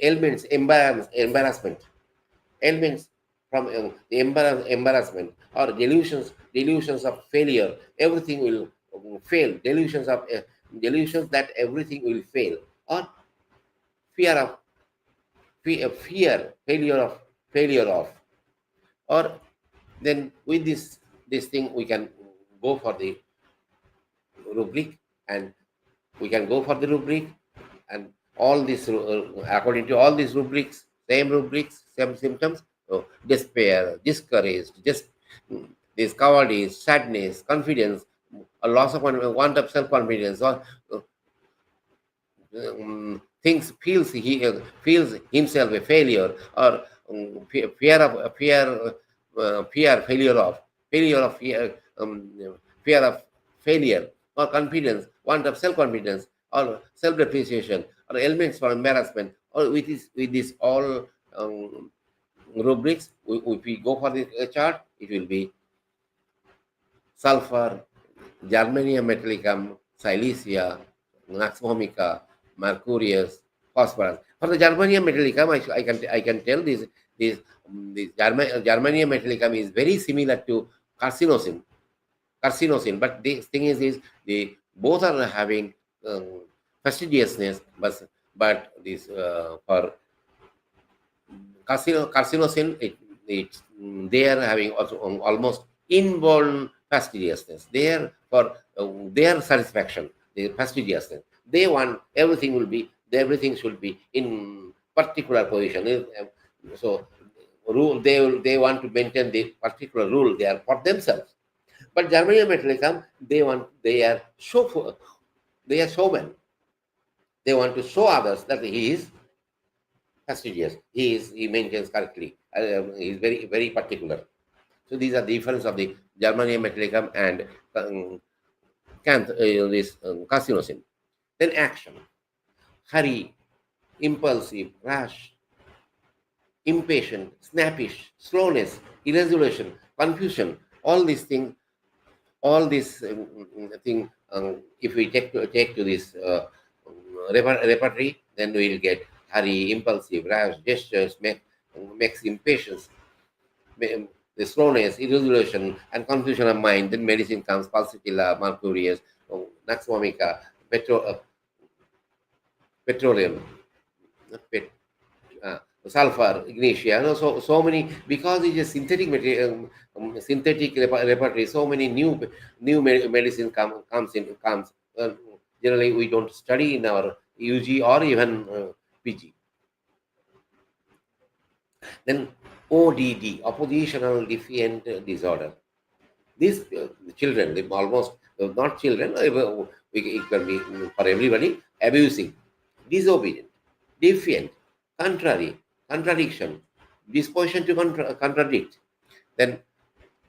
ailments, embarrassment, ailments from the embarrassment, or delusions of failure. Everything will fail. Delusions that everything will fail, or fear, failure of, or then with this thing we can go for the rubric, and all these according to all these rubrics, same symptoms. So despair, discouraged, this cowardice, sadness, confidence, a loss of want of self-confidence, or feels himself a failure, or fear of failure, or confidence, want of self-confidence, or self-depreciation, or elements for embarrassment, or with this all rubrics, if we go for the chart, it will be sulfur, germanium metallicum, silesia, naxmomica, mercurius, phosphorus. For the germanium metallicum, I can tell this germanium metallicum is very similar to carcinosin, but the thing is they both are having fastidiousness, but this for carcinosin, they are having also almost inborn fastidiousness. They are for their satisfaction, their fastidiousness. They want everything should be in particular position. So they want to maintain the particular rule they are for themselves. But germanium metallicum, they are showmen. They want to show others that he is fastidious. He maintains correctly. He is very, very particular. So these are the difference of the germanium metallicum and carcinosin. Then action: hurry, impulsive, rash, impatient, snappish, slowness, irresolution, confusion. All these things, if we take to this repertory, then we will get hurry, impulsive, rash, gestures, makes impatience, the slowness, irresolution, and confusion of mind. Then medicine comes pulsatilla, mercurius, naxmomica, petroleum, sulfur, ignitia. So many, because it is synthetic material, synthetic repertory. So many new medicine comes. Generally, we don't study in our UG or even PG. Then ODD, oppositional defiant disorder. These children, they almost not children, it can be for everybody: abusing, disobedient, defiant, contrary, contradiction, disposition to contradict, then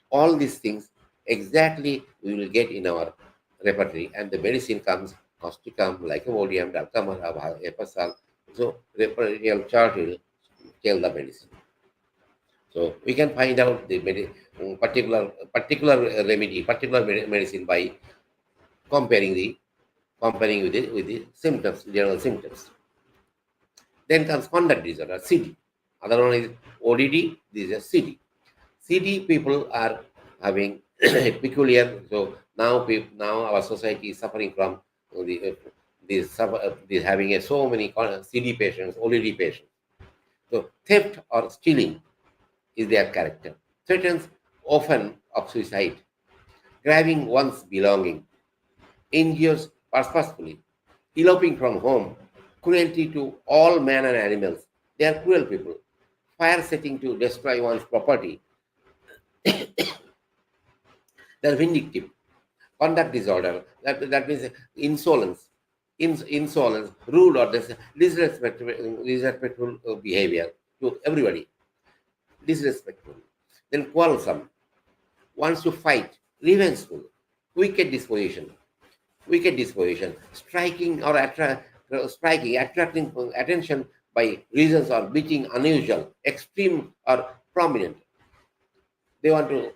all these things exactly we will get in our repertory, and the medicine comes causticum, lycopodium, dalcamara, epasal. So repertorial chart will tell the medicine. So we can find out the particular remedy, particular medicine by comparing with the symptoms, general symptoms. Then comes conduct disorder, CD. Other one is ODD. This is CD. CD people are having peculiar. So now our society is suffering from this having so many CD patients, ODD patients. So theft or stealing is their character. Threatens often of suicide, grabbing one's belonging, injures purposefully, eloping from home, cruelty to all men and animals. They are cruel people. Fire setting to destroy one's property. They are vindictive. Conduct disorder, that means insolence, insolence, rude or disrespectful behavior to everybody, disrespectful. Then quarrelsome, wants to fight, revengeful, wicked disposition, striking or attracting attention by reasons or being unusual, extreme or prominent. They want to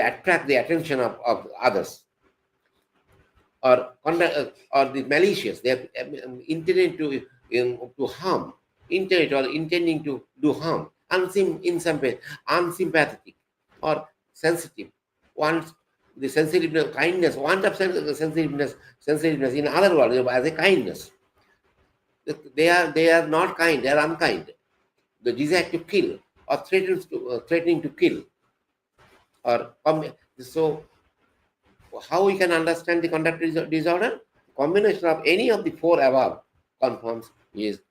attract the attention of others, or the malicious. They are intending to harm, intending to do harm, unsympathetic or sensitive, wants the sensitiveness, kindness, want of sensitiveness. In other words, as a kindness, they are not kind. They are unkind. The desire to kill or threatening to kill, or so. How we can understand the conduct disorder? Combination of any of the four above confirms is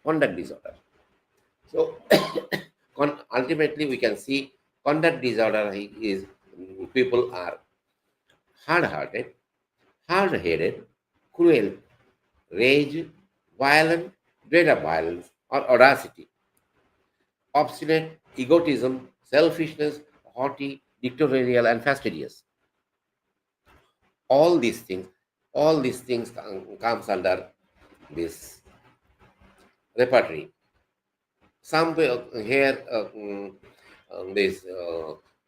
conduct disorder. So ultimately we can see conduct disorder is people are hard-hearted, hard-headed, cruel, rage, violent, dread of violence or audacity, obstinate, egotism, selfishness, haughty, dictatorial and fastidious. All these things comes under this repertory. Some here this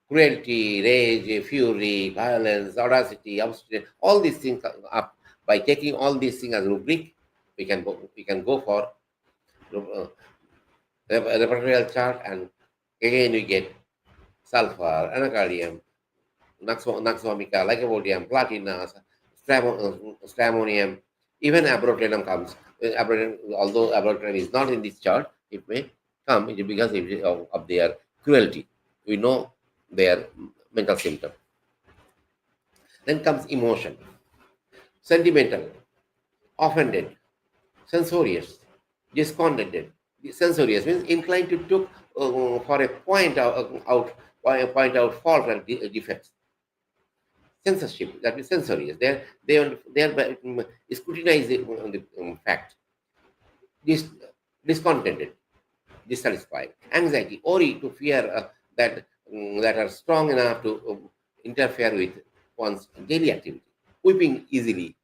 cruelty, rage, fury, violence, audacity, obstinate, all these things up. By taking all these things as rubric, we can go for repertorial chart, and again we get sulfur, anacardium, naxomica, lycopodium, platina, stramonium, even abrotenum comes. Although abrotenum is not in this chart, it may come because of their cruelty. We know their mental symptom. Then comes emotion, sentimental, offended, censorious, discontented. Censorious means inclined to look for a point out fault and defects. Censorship, that is censorious. They are scrutinize the fact. Discontented, dissatisfied, anxiety, worry, to fear that are strong enough to interfere with one's daily activity. Weeping easily,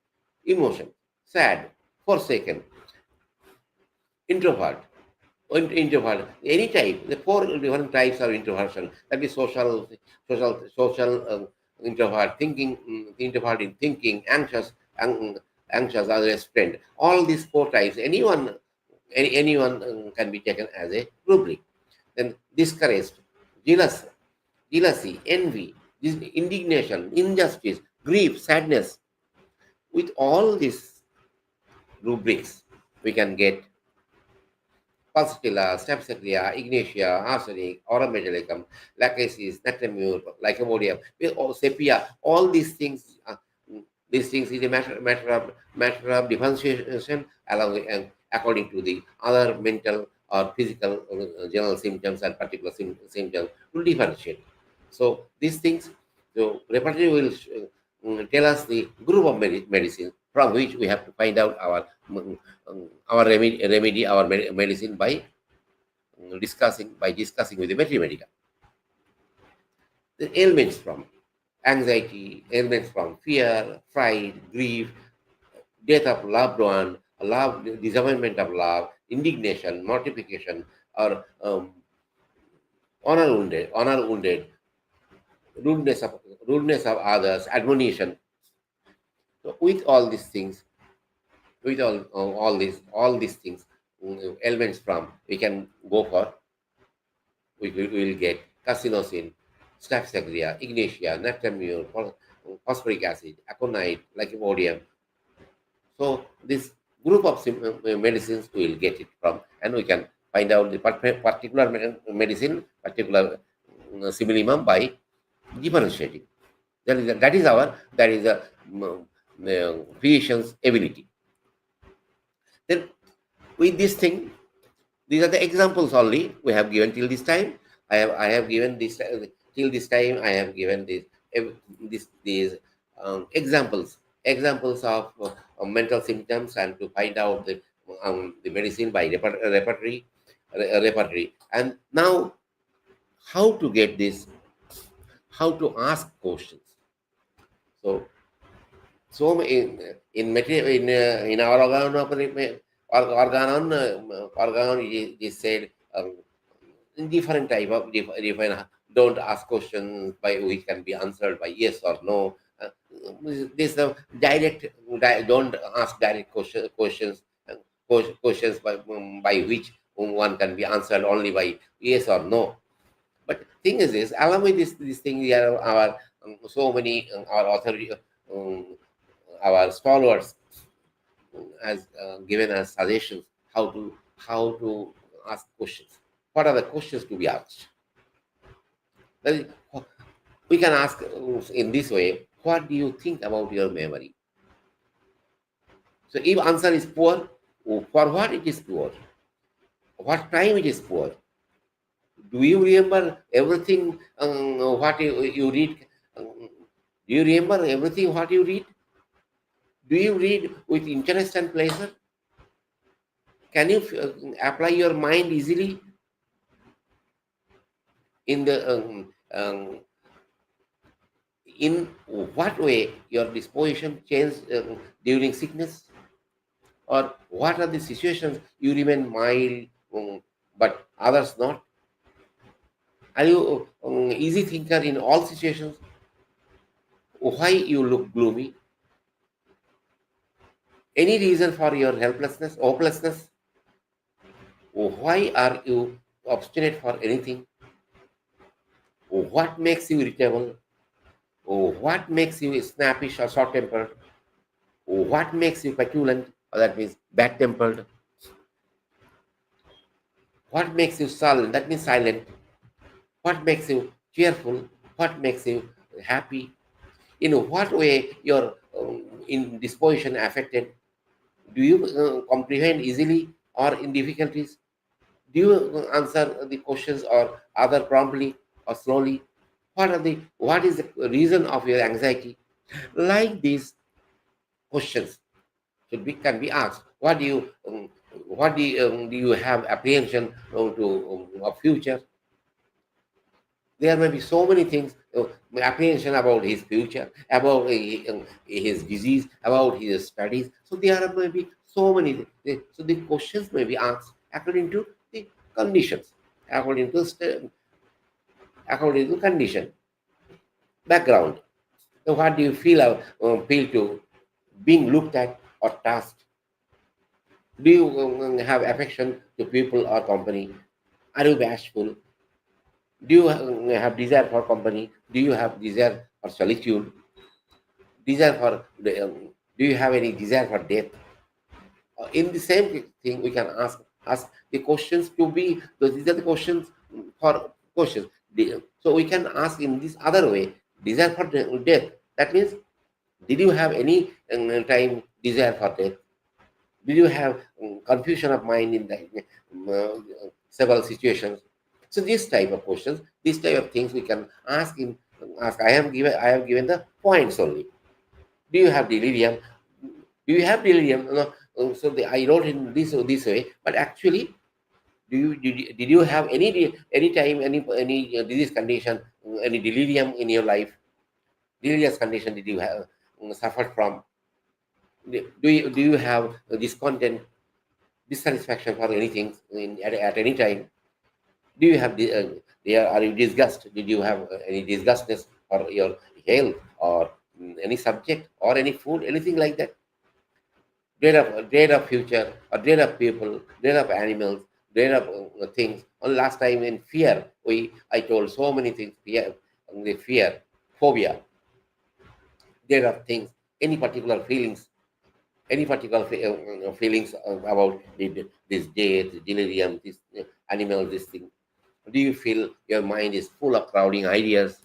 emotion, sad, forsaken, introvert, any type. The four different types of introversion. That is social introvert, introvert in thinking, anxious as friend. All these four types, anyone can be taken as a rubric. Then discouraged, jealousy, envy, indignation, injustice, grief, sadness. With all these rubrics, we can get Pulsatilla, Strepsacria, Ignatia, Arsenic, Oromegalicum, Lachesis, Natremure, Lycopodium, Sepia. All these things is a matter of differentiation according to the other mental or physical general symptoms and particular symptoms to differentiate. So these things, so repertory will tell us the group of medicine from which we have to find out our remedy, our medicine by discussing with the Medica. The ailments from anxiety, ailments from fear, fright, grief, death of loved one, love, disappointment of love, indignation, mortification, or honor wounded, rudeness of others, admonition. So with all these things, with all these things, elements from, we can go for, we will get carcinosin, staphysagria, ignatia, naphthalene, phosphoric acid, aconite, lycopodium. So this group of medicines we will get it from, and we can find out the particular medicine, particular simillimum by differentiating. That is the physician's ability. Then with this thing, these are the examples only we have given till this time. I have given this till this time. I have given these examples of mental symptoms, and to find out the medicine by repertory. And now, how to get this? How to ask questions? So in our organon is said different type of different. Don't ask questions by which can be answered by yes or no. This direct. Don't ask direct questions by which one can be answered only by yes or no. But thing is this, along with this thing, we are our so many our authority. Our scholars has given us suggestions how to ask questions. What are the questions to be asked? We can ask in this way: what do you think about your memory? So if answer is poor, for what it is poor? What time it is poor? Do you remember everything what you read? Do you remember everything what you read? Do you read with interest and pleasure? Can you apply your mind easily in the in what way your disposition changed during sickness? Or what are the situations you remain mild but others not? Are you easy thinker in all situations? Why you look gloomy? Any reason for your helplessness, hopelessness? Why are you obstinate for anything? What makes you irritable? What makes you snappish or short-tempered? What makes you petulant, or that means bad-tempered? What makes you sullen, that means silent? What makes you cheerful? What makes you happy? In what way your in disposition affected? Do you comprehend easily or in difficulties? Do you answer the questions or other promptly or slowly? What is the reason of your anxiety? Like these questions can be asked. Do you have apprehension to of future? There may be so many things, apprehension about his future, about his disease, about his studies. So there may be so many. So the questions may be asked according to the conditions, according to condition, background. So what do you feel to being looked at or tasked? Do you have affection to people or company? Are you bashful? Do you have desire for company? Do you have desire for solitude? Desire for do you have any desire for death? In the same thing, we can ask the questions to be. These are the questions for questions. So we can ask in this other way: desire for death. That means, did you have any time desire for death? Did you have confusion of mind in the several situations? So this type of questions, this type of things we can ask in. I have given the points only. Do you have delirium? Do you have delirium? No. So I wrote in this way, but actually, Did you have any time any disease condition, any delirium in your life? Delirious condition did you have suffered from? Do you have discontent, dissatisfaction for anything at any time? Do you have are you disgust? Did you have any disgustness or your health or any subject or any food, anything like that? Dread of future, or dread of people, dread of animals, dread of things. On last time in fear, I told so many things. Fear, phobia, dread of things, any particular feelings, any particular feelings about this day, this delirium, this animal, this thing. Do you feel your mind is full of crowding ideas?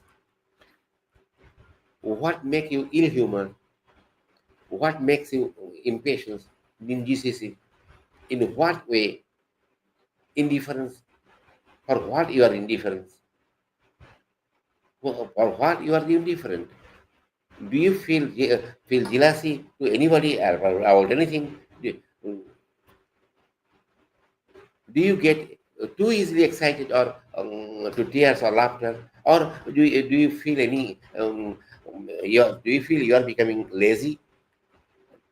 What makes you ill human? What makes you impatient, indecisive? In what way indifference? For what you are indifferent? For what you are indifferent? Do you feel jealousy to anybody about anything? Do you get too easily excited or to tears or laughter, or do you feel any do you feel you are becoming lazy?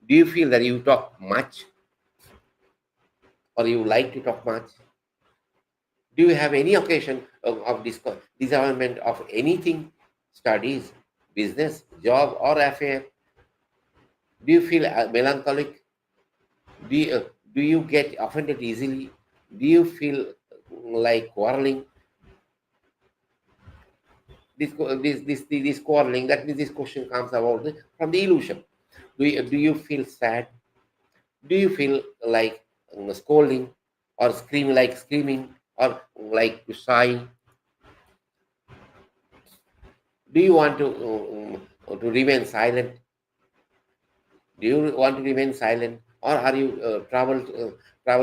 Do you feel that you talk much, or you like to talk much? Do you have any occasion of disappointment of anything, studies, business, job, or affair? Do you feel melancholic? Do you get offended easily? Do you feel like quarreling? This quarreling, that means this question comes about from the illusion. Do you feel sad? Do you feel like scolding, or screaming, or like to sigh? Do you want to remain silent? Do you want to remain silent, or are you traveled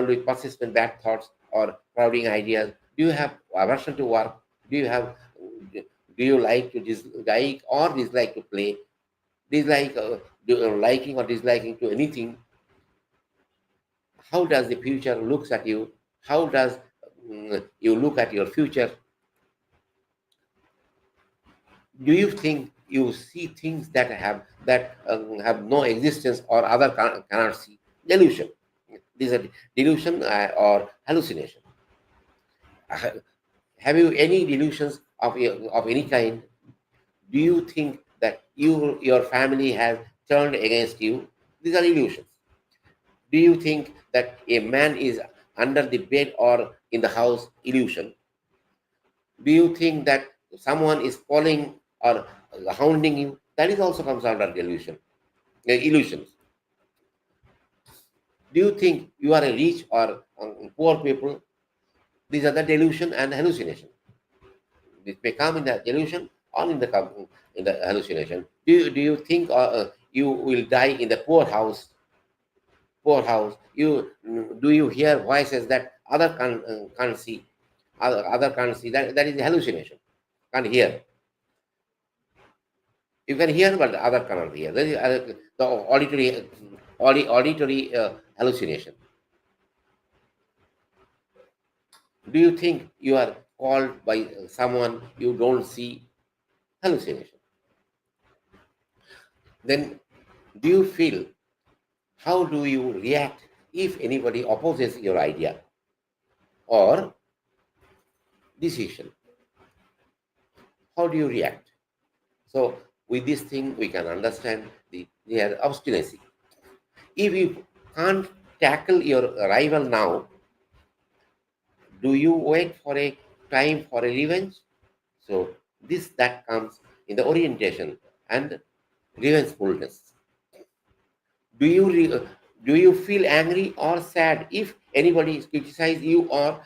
with persistent bad thoughts or crowding ideas? Do you have aversion to work? Do you have do you like to dislike or dislike to play? Dislike, liking or disliking to anything? How does the future looks at you? How does you look at your future? Do you think you see things that have no existence or other cannot see? Delusion. This is a delusion or hallucination. Have you any delusions of any kind? Do you think that your family has turned against you? These are illusions. Do you think that a man is under the bed or in the house? Illusion. Do you think that someone is following or hounding you? That is also comes under delusion, illusions. Do you think you are a rich or poor people? These are the delusion and hallucination. This may come in the delusion or in the hallucination. Do you think you will die in the poor house? Poor house. Do you hear voices that other can't see? Other can't see. That is the hallucination. Can't hear. You can hear, but the other cannot hear. That is the auditory hallucination. Do you think you are called by someone you don't see? Hallucination. Then, do you feel? How do you react if anybody opposes your idea or decision? How do you react? So, with this thing, we can understand their obstinacy. If you can't tackle your rival now, do you wait for a time for a revenge? So that comes in the orientation and revengefulness. Do you feel angry or sad if anybody criticizes you or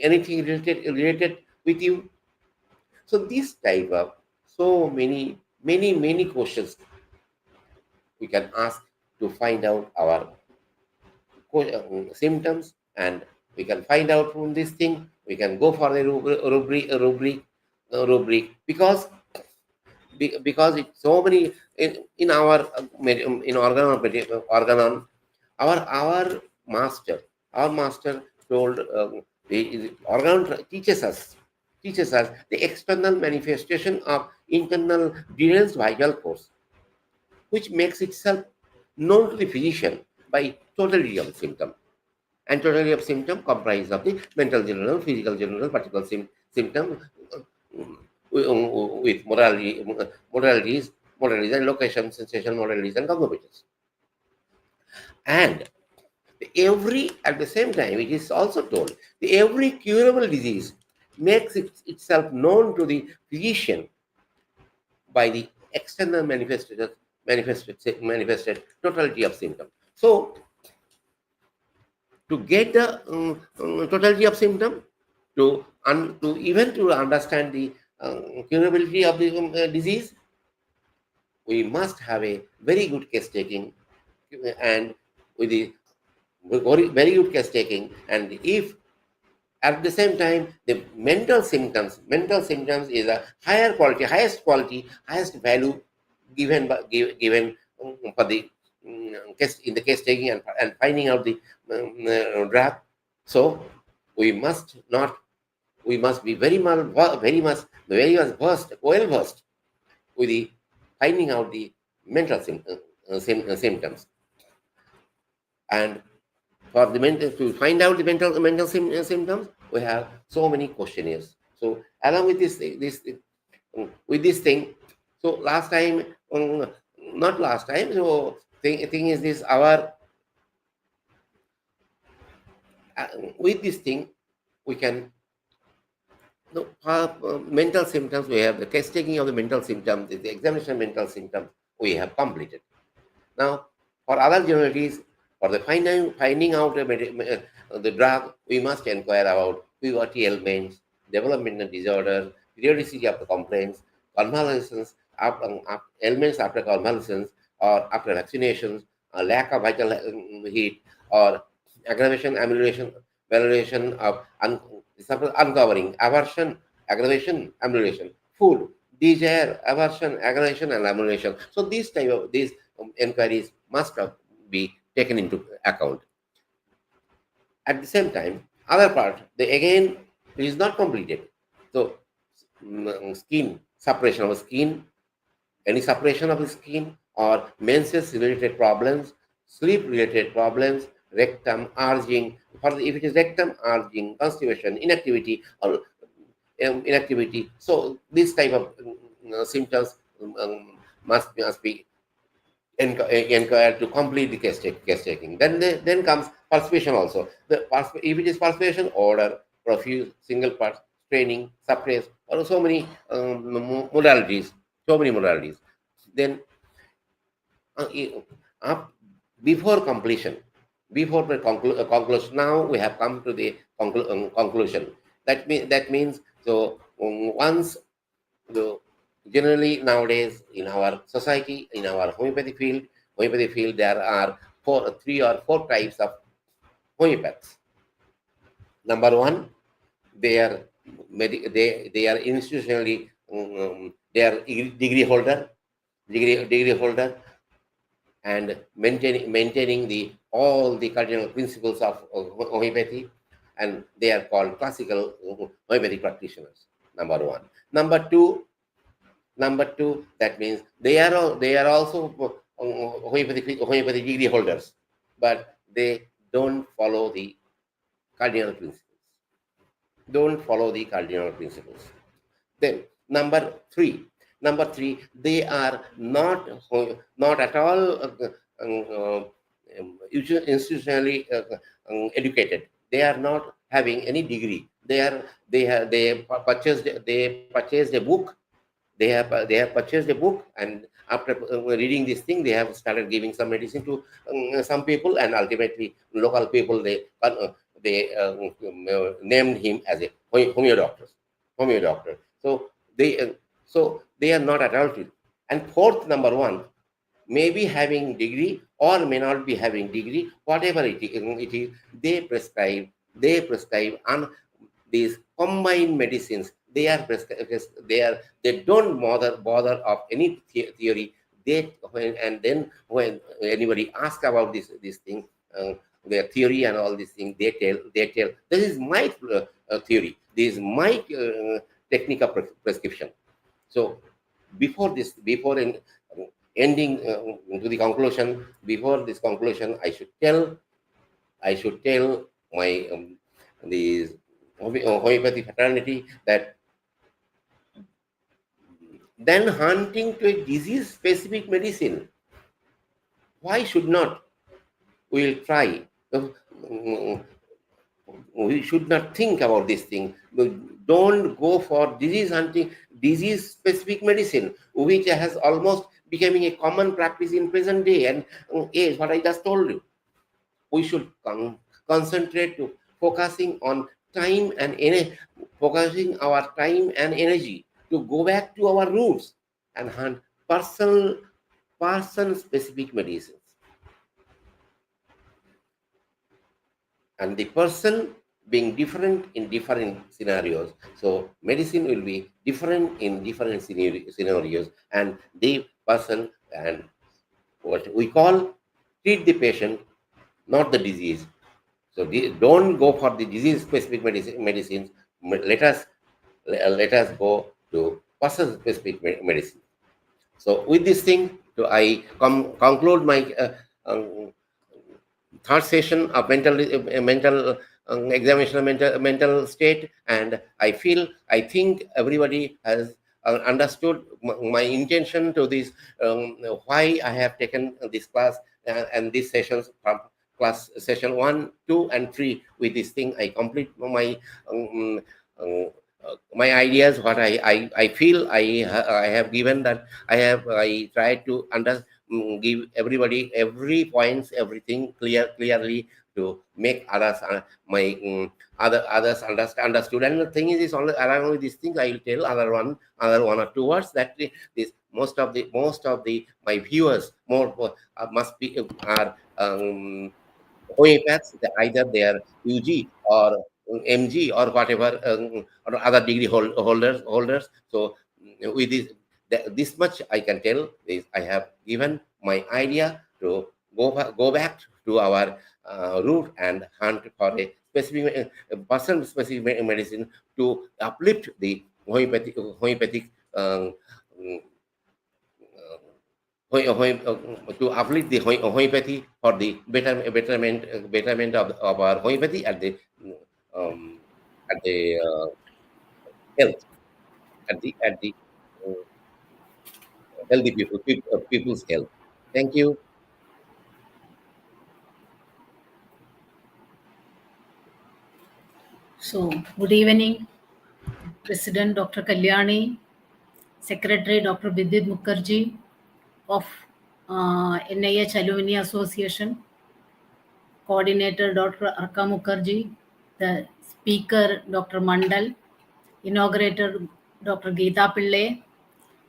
anything related with you? So this type of so many questions we can ask to find out our symptoms, and we can find out from this thing. We can go for a rubric because it's so many in our in organon. Our master told The organ teaches us the external manifestation of internal deranged vital force, which makes itself known to the physician by totality of symptom. And totality of symptom comprise of the mental general, physical general, particular symptom with modalities, and location, sensation, modalities, and cognitions. And at the same time, it is also told every curable disease makes itself known to the physician by the external manifested totality of symptom. So, to get the totality of symptom, to understand the curability of the disease, we must have a very good case taking, and with the very good case taking, and if at the same time the mental symptoms is a highest quality, highest value given for the case in the case taking and finding out the drug. So we must be very much well versed with the finding out the mental symptoms. And for the to find out the mental symptoms, we have so many questionnaires. So along with this thing, so last time, not last time. So thing is this: with this thing, we can mental symptoms. We have the case taking of the mental symptoms, the examination of mental symptoms. We have completed. Now, for other generalities, for the finding out the drug, we must inquire about puberty ailments, developmental disorders, periodicity of the complaints, convalescence, ailments after convalescence or after vaccinations, lack of vital heat, or aggravation, amelioration of uncovering, aversion, aggravation, amelioration, food, desire, aversion, aggravation, and amelioration. So these inquiries must be taken into account. At the same time, other part, again, it is not completed. So skin, suppression of skin, any suppression of the skin, or menses-related problems, sleep-related problems, rectum, urging. If it is rectum, urging, constipation, inactivity, or inactivity. So this type of symptoms must be inquired to complete the case taking. Then comes perspiration also. If it is perspiration, order, profuse, single parts, straining, suppress, or so many modalities. Then before completion, before the conclusion, now we have come to the conclusion. That means so once generally nowadays in our society, in our homeopathy field, there are 3 or 4 types of homeopaths. Number one, they are institutionally they are degree holder, and maintaining all the cardinal principles of homeopathy, and they are called classical homeopathic practitioners. Number one. Number two, that means they are also homeopathic degree holders, but they don't follow the cardinal principles. Then number three, they are not at all institutionally educated. They are not having any degree. They purchased a book. They have purchased a book, and after reading this thing, they have started giving some medicine to some people, and ultimately local people they named him as a homeo doctor. So they are not at all fit. And fourth, number one, may be having degree or may not be having degree, whatever it is, they prescribe on these combined medicines. They don't bother of any theory. When anybody asks about this thing, their theory and all these things. They tell. This is my theory. This is my technique of prescription. So before ending to the conclusion, before this conclusion, I should tell my the homeopathy fraternity that then hunting to a disease-specific medicine. Why should not? We'll try. We should not think about this thing. Don't go for disease hunting, disease-specific medicine, which has almost becoming a common practice in present day and age. What I just told you, we should concentrate to focusing on time and focusing our time and energy to go back to our roots and hunt person-specific medicines. And the person being different in different scenarios. So medicine will be different in different scenarios, and the person and what we call treat the patient, not the disease. So don't go for the disease-specific medicines. Let us go to person-specific medicine. So with this thing, I conclude my third session of mental examination of mental state, and I think everybody has understood my intention to this, why I have taken this class and these sessions from class session 1, 2, and 3. With this thing, I complete my my ideas, what I feel I have given, that I tried to give everybody every points, everything clearly to make others others understood. And the thing is all around with this thing, I will tell other one or two words that this most of the my viewers must be are homeopaths, either they are UG or MG or whatever, or other degree holders. So with this much I can tell is I have given my idea to go back to our root and hunt for a specific person-specific medicine to uplift the homeopathic to uplift the homeopathy for the betterment of our homeopathy at the health, at the healthy people's health. Thank you. So, good evening, President Dr. Kalyani, Secretary Dr. Bidyut Mukherjee of NIH Alumni Association, Coordinator Dr. Arka Mukherjee, the Speaker Dr. Mandal, Inaugurator Dr. Geetha Pillai,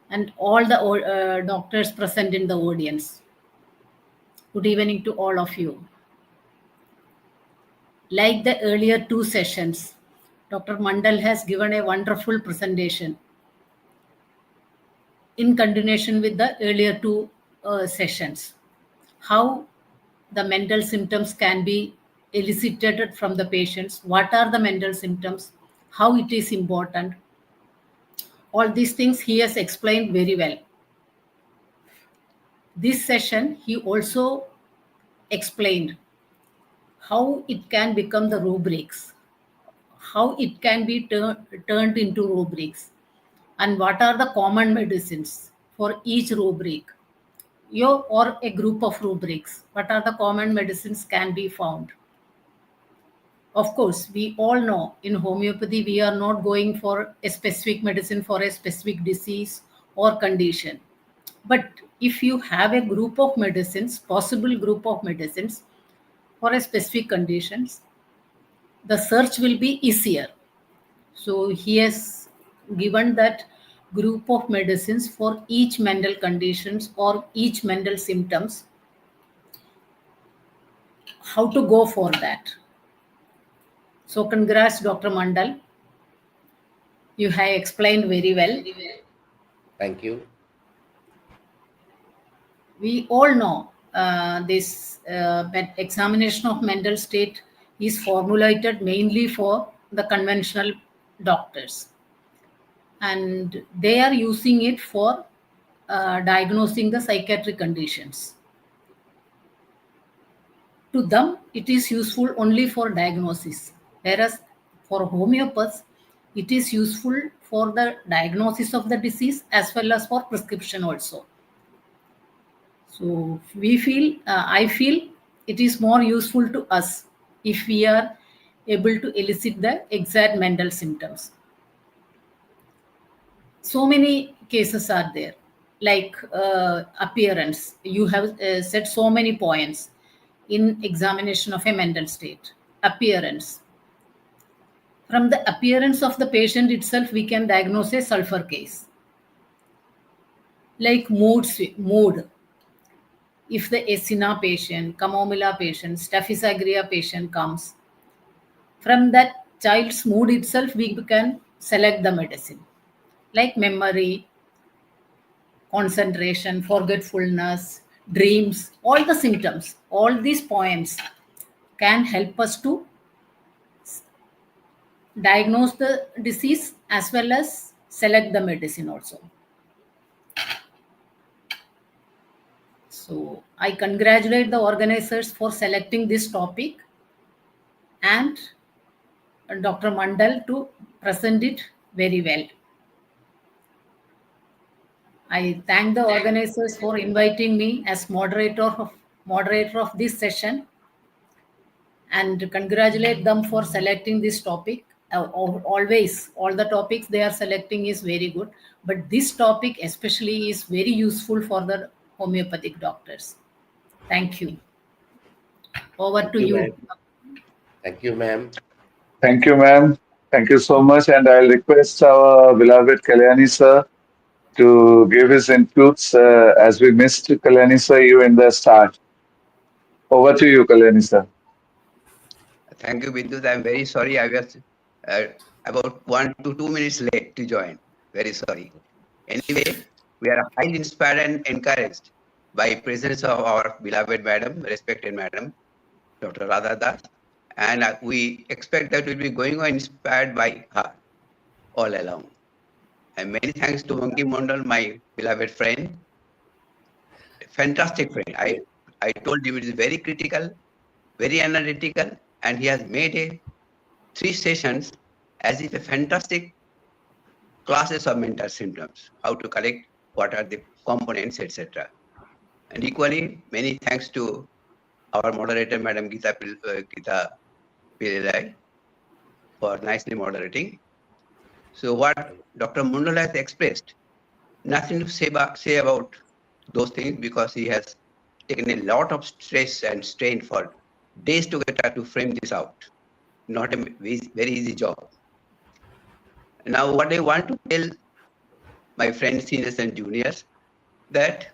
and all the doctors present in the audience. Good evening to all of you. Like the earlier two sessions, Dr. Mandal has given a wonderful presentation in continuation with the earlier two sessions. How the mental symptoms can be elicited from the patients, what are the mental symptoms, how it is important. All these things he has explained very well. This session, he also explained how it can become the rubrics, how it can be turned into rubrics, and what are the common medicines for each rubric, or a group of rubrics. What are the common medicines can be found? Of course, we all know in homeopathy, we are not going for a specific medicine for a specific disease or condition. But if you have a group of medicines, possible group of medicines for a specific conditions, the search will be easier. So he has given that group of medicines for each mental conditions or each mental symptoms, how to go for that. So congrats, Dr. Mandal. You have explained very well. Thank you. We all know this examination of mental state is formulated mainly for the conventional doctors, and they are using it for diagnosing the psychiatric conditions. To them, it is useful only for diagnosis, whereas for homeopaths, it is useful for the diagnosis of the disease as well as for prescription also. So I feel it is more useful to us if we are able to elicit the exact mental symptoms. So many cases are there, like appearance. You have said so many points in examination of a mental state. Appearance. From the appearance of the patient itself, we can diagnose a sulfur case. Like mood. If the Esina patient, Camomilla patient, Staphysagria patient comes, from that child's mood itself, we can select the medicine. Like memory, concentration, forgetfulness, dreams, all the symptoms, all these points can help us to diagnose the disease as well as select the medicine also. So I congratulate the organizers for selecting this topic and Dr. Mandal to present it very well. I thank the organizers for inviting me as moderator of this session, and congratulate them for selecting this topic. Always, all the topics they are selecting is very good, but this topic especially is very useful for the homeopathic doctors. Thank you. Over to you. Thank you, ma'am. Thank you, ma'am. Thank you so much. And I'll request our beloved Kalyani sir to give his inputs as we missed Kalyani sir you in the start. Over to you, Kalyani sir. Thank you, Bidyut. I'm very sorry. I was about 1 to 2 minutes late to join. Very sorry. Anyway, we are highly inspired and encouraged by presence of our beloved madam, respected madam, Dr. Radha, and we expect that we'll be going on inspired by her all along. And many thanks to Bankim Mandal, my beloved friend, fantastic friend. I told him it is very critical, very analytical, and he has made 3 sessions as if a fantastic classes of mental symptoms, how to collect, what are the components, etc. And equally, many thanks to our moderator, Madam Geetha Pillai, for nicely moderating. So what Dr. Mandal has expressed, nothing to say about those things, because he has taken a lot of stress and strain for days together to frame this out. Not a very easy job. Now, what I want to tell my friends, seniors and juniors, that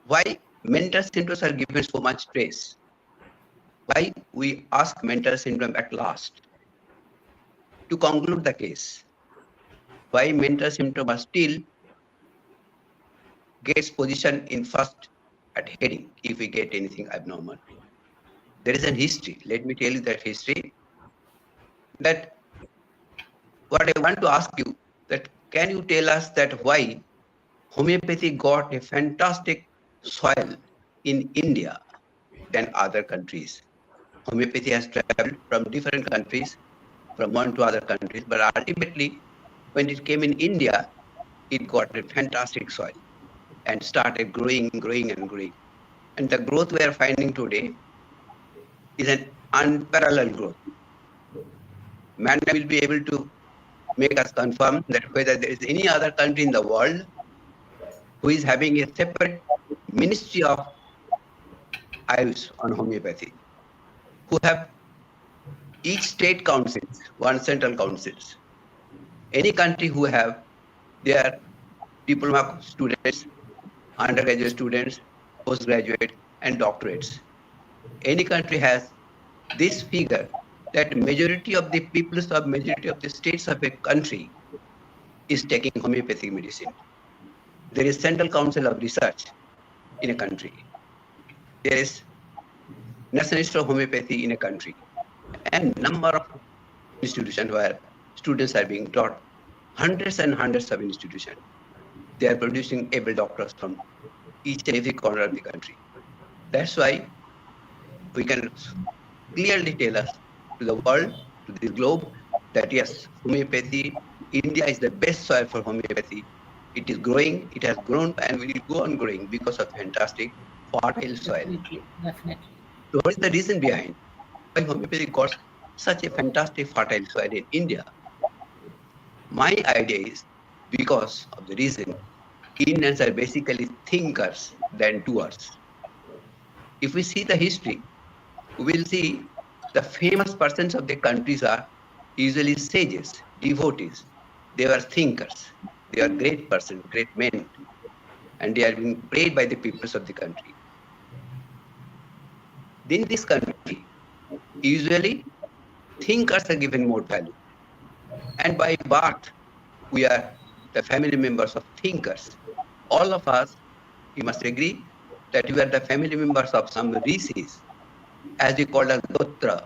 why mental symptoms are given so much stress. Why we ask mental symptom at last to conclude the case. Why mental symptom are still gets position in first at heading if we get anything abnormal. There is a history. Let me tell you that history. That what I want to ask you, that can you tell us that why homeopathy got a fantastic soil in India than other countries? Homeopathy has traveled from different countries, from one to other countries, but ultimately, when it came in India, it got a fantastic soil and started growing. And the growth we are finding today is an unparalleled growth. Man will be able to make us confirm that whether there is any other country in the world who is having a separate ministry of AYUSH on homeopathy, who have each state councils, one central councils. Any country who have their diploma students, undergraduate students, postgraduate, and doctorates. Any country has this figure that majority of the majority of the states of a country is taking homeopathic medicine. There is Central Council of Research in a country. There is National Institute of Homeopathy in a country, and number of institutions where students are being taught, hundreds and hundreds of institutions. They are producing able doctors from each and every corner of the country. That's why we can clearly tell us to the world, to the globe, that yes, homeopathy, India is the best soil for homeopathy. It is growing, it has grown, and will go on growing because of fantastic fertile soil. Definitely. So what is the reason behind why homeopathy got such a fantastic fertile soil in India? My idea is because of the reason Indians are basically thinkers than doers. If we see the history, we will see the famous persons of the countries are usually sages, devotees. They were thinkers. They are great persons, great men, and they are being prayed by the peoples of the country. In this country, usually thinkers are given more value. And by birth, we are the family members of thinkers. All of us, you must agree that we are the family members of some rishis, as we call as Gotra.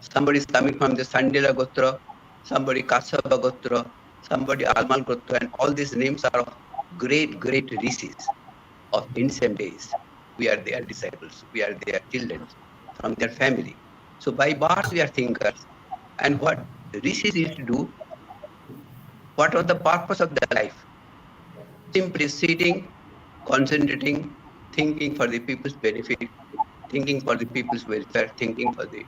Somebody is coming from the Sandila Gotra, somebody Kasaba Gotra, somebody Almal Gotra, and all these names are of great, great rishis of ancient days. We are their disciples, we are their children from their family. So by birth we are thinkers. And what the rishis used to do, what was the purpose of their life? Simply sitting, concentrating, thinking for the people's benefit, thinking for the people's welfare, thinking for the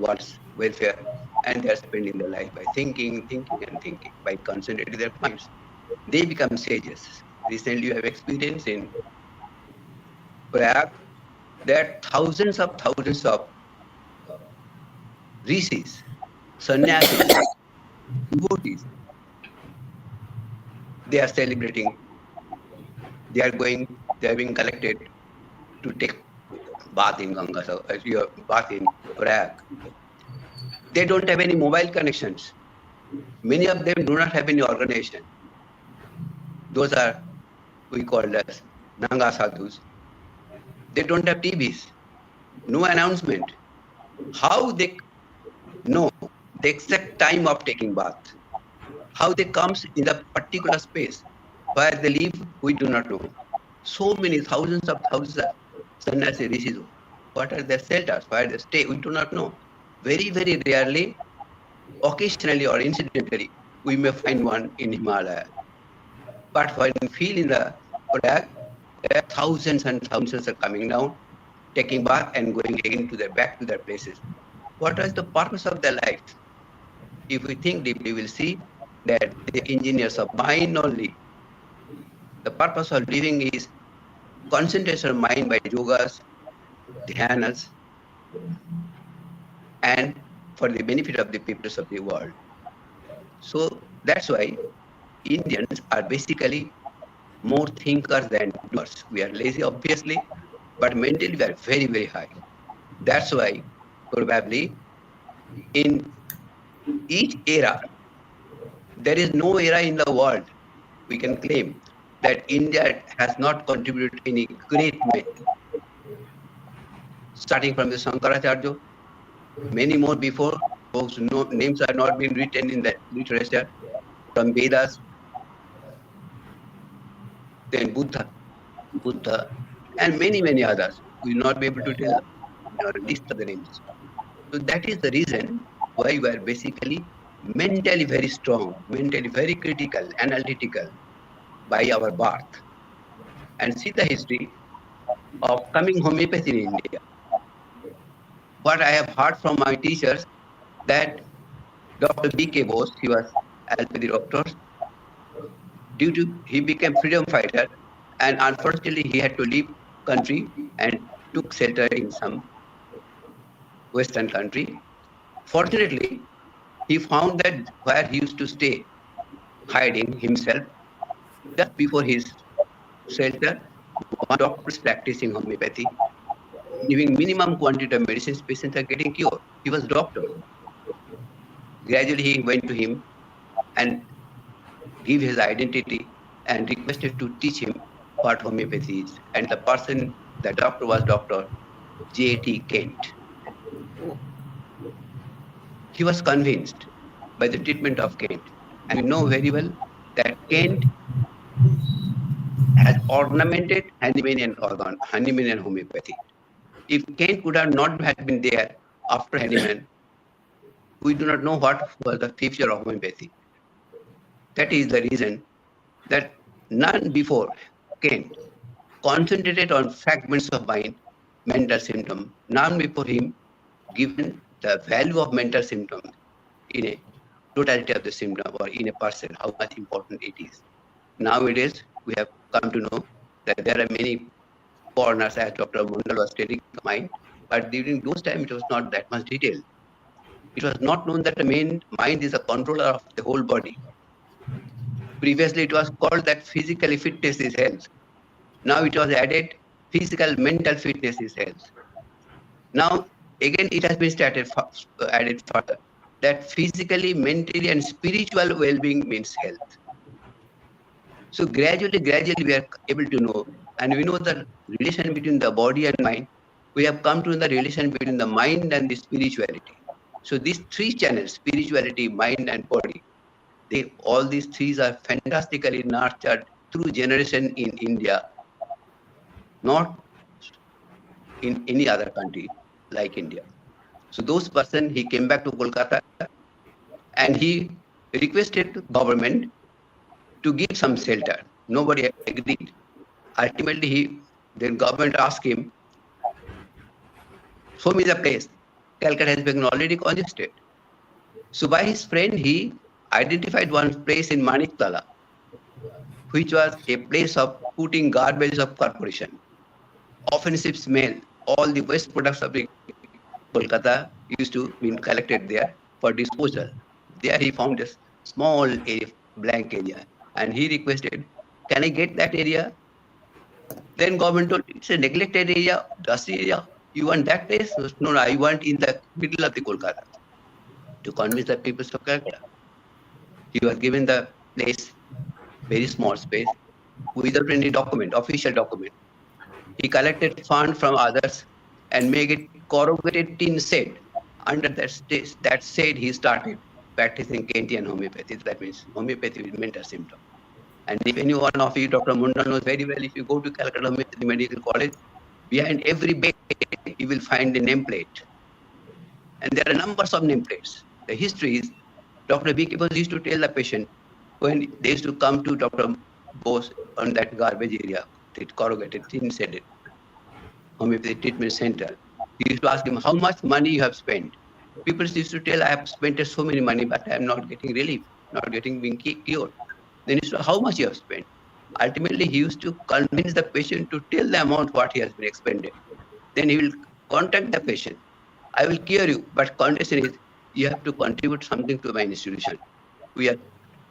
world's welfare, and they are spending their life by thinking, by concentrating their minds. They become sages. Recently, you have experience in Prague, there are thousands of rishis, sannyasis, devotees. They are celebrating. They are being collected to take bath in Ganga, so bath in Prague. They don't have any mobile connections. Many of them do not have any organization. Those are, we call as Nanga sadhus. They don't have TVs, no announcement. How they know the exact time of taking bath? How they comes in the particular space where they live, we do not know. So many thousands of sannyasi rishis. What are their shelters? Where they stay? We do not know. Very, very rarely, occasionally or incidentally, we may find one in Himalaya. But when we feel in the Prague, there are thousands and thousands are coming down, taking bath and going again back to their places. What is the purpose of their life? If we think deeply, we'll see that the engineers of mind only. The purpose of living is concentration of mind by yogas, dhyanas, and for the benefit of the peoples of the world. So that's why Indians are basically more thinkers than doers. We are lazy, obviously, but mentally we are very, very high. That's why probably in each era, there is no era in the world we can claim that India has not contributed any great men. Starting from the Shankaracharya, many more before, whose names are not been written in the literature, from Vedas, then Buddha, and many, many others. We will not be able to tell or list of the names. So that is the reason why we are basically mentally very strong, mentally very critical, analytical by our birth. And see the history of coming homeopathy in India. What I have heard from my teachers that Dr. B.K. Bose, he was allopathy doctor. Due to he became freedom fighter, and unfortunately he had to leave country and took shelter in some Western country. Fortunately, he found that where he used to stay, hiding himself, just before his shelter, one doctor is practicing homeopathy, giving minimum quantity of medicines, patients are getting cured. He was doctor. Gradually he went to him and gave his identity and requested to teach him what homeopathy is. And the doctor was Dr. J.T. Kent. He was convinced by the treatment of Kent. And we know very well that Kent has ornamented Hahnemannian homeopathy. If Kent would have not have been there after Hahnemann, we do not know what was the future of homeopathy. That is the reason that none before Kent concentrated on fragments of mind, mental symptom. None before him given the value of mental symptoms in a totality of the symptom or in a person, how much important it is. Nowadays, we have come to know that there are many foreigners, as Dr. Mandal was studying mind, but during those times, it was not that much detail. It was not known that the mind is a controller of the whole body. Previously, it was called that physical fitness is health. Now it was added physical mental fitness is health. Now, again, it has been added further that physically, mentally, and spiritual well-being means health. So gradually, we are able to know, and we know the relation between the body and mind. We have come to know the relation between the mind and the spirituality. So these three channels, spirituality, mind, and body, all these three are fantastically nurtured through generation in India, not in any other country like India. So those person, he came back to Kolkata and he requested government to give some shelter. Nobody agreed. Ultimately, then government asked him, show me the place. Calcutta has been already congested. So by his friend, he identified one place in Maniktala, which was a place of putting garbage of corporation. Offensive smell, all the waste products of the Kolkata used to be collected there for disposal. There he found a small area, blank area, and he requested, can I get that area? Then government told, it's a neglected area, dusty area. You want that place? No, I want in the middle of the Kolkata. To convince the people of Calcutta. He was given the place, very small space, without any document, official document. He collected fund from others and made it corrugated tin shed. Under that shed, he started practicing Kentian homeopathy. That means homeopathy with mental symptom. And if any one of you, Dr. Mandal knows very well, if you go to Calcutta Homeopathy Medical College, behind every bed, you will find a nameplate. And there are numbers of nameplates. The history is, Dr. Beekeepers used to tell the patient, when they used to come to Dr. Bose on that garbage area, that corrugated, thin-sided homeopathy treatment center, he used to ask him, how much money you have spent? People used to tell, I have spent so many money, but I am not getting relief, not getting being cured. Then he used to, how much you have spent? Ultimately, he used to convince the patient to tell the amount what he has been expended. Then he will contact the patient. I will cure you, but condition is you have to contribute something to my institution. We are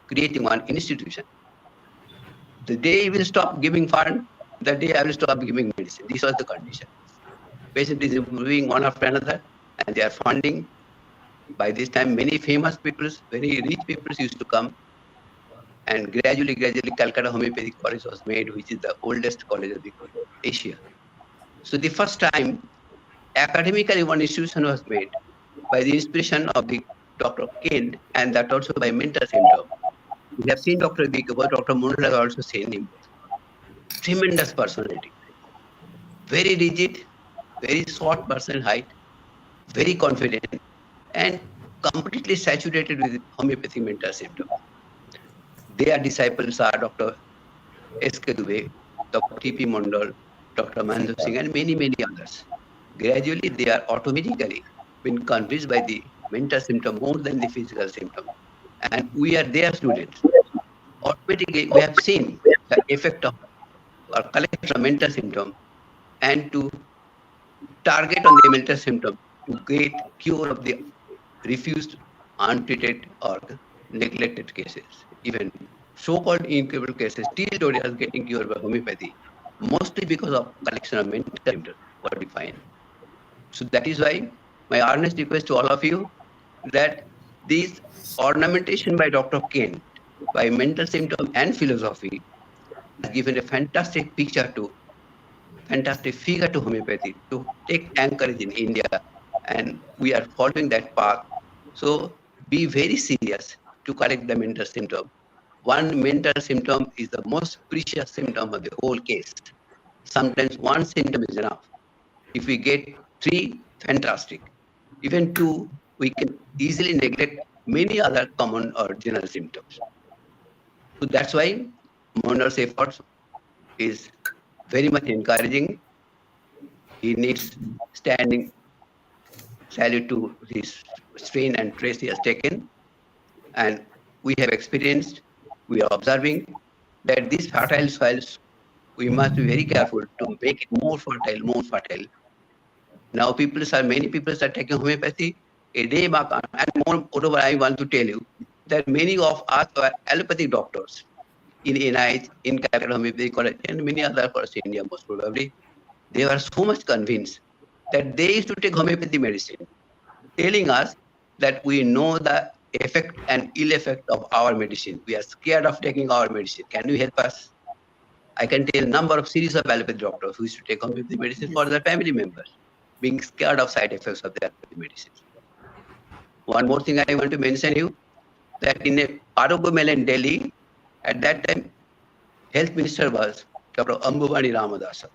creating one institution. The day he will stop giving fund, the day I will stop giving medicine. This was the condition. Patient is improving one after another, and they are funding. By this time, many famous people, very rich people used to come. And gradually, Calcutta Homeopathic College was made, which is the oldest college of Asia. So the first time, academically one institution was made by the inspiration of the Dr. Kent, and that also by mental symptom. We have seen Dr. Beekeeper, Dr. Mandal has also seen him. Tremendous personality. Very rigid, very short person height, very confident, and completely saturated with homeopathic mental symptom. Their disciples are Dr. S.K. Dubey, Dr. T.P. Mandal, Dr. Manju Singh, and many, many others. Gradually, they are automatically been convinced by the mental symptom more than the physical symptom. And we are their students. Automatically, we have seen the effect of or collect the mental symptom and to target on the mental symptom to get cure of the refused, untreated, or neglected cases. Even so-called incurable cases still today are getting cured by homeopathy, mostly because of collection of mental symptoms, what we find. So that is why my earnest request to all of you that this ornamentation by Dr. Kent, by mental symptom and philosophy, given a fantastic figure to homeopathy to take anchorage in India, and we are following that path. So be very serious to correct the mental symptom. One mental symptom is the most precious symptom of the whole case. Sometimes one symptom is enough. If we get 3, fantastic. Even 2, we can easily neglect many other common or general symptoms. So that's why Mandal's efforts is very much encouraging. He needs standing salute to his strain and trace he has taken. And we have experienced, we are observing that these fertile soils, we must be very careful to make it more fertile, more fertile. Now many people are taking homeopathy a day mark, and moreover, I want to tell you that many of us are allopathic doctors in N.I.H, in Calcutta Homeopathy College, and many other parts of India most probably. They were so much convinced that they used to take homeopathy medicine, telling us that we know the effect and ill effect of our medicine. We are scared of taking our medicine. Can you help us? I can tell a number of series of allopathy doctors who used to take homeopathy medicine for their family members, being scared of side effects of the allopathy medicines. One more thing I want to mention you, that in a Arogomel in Delhi, at that time, health minister was Dr. Ambubani Ramadasa.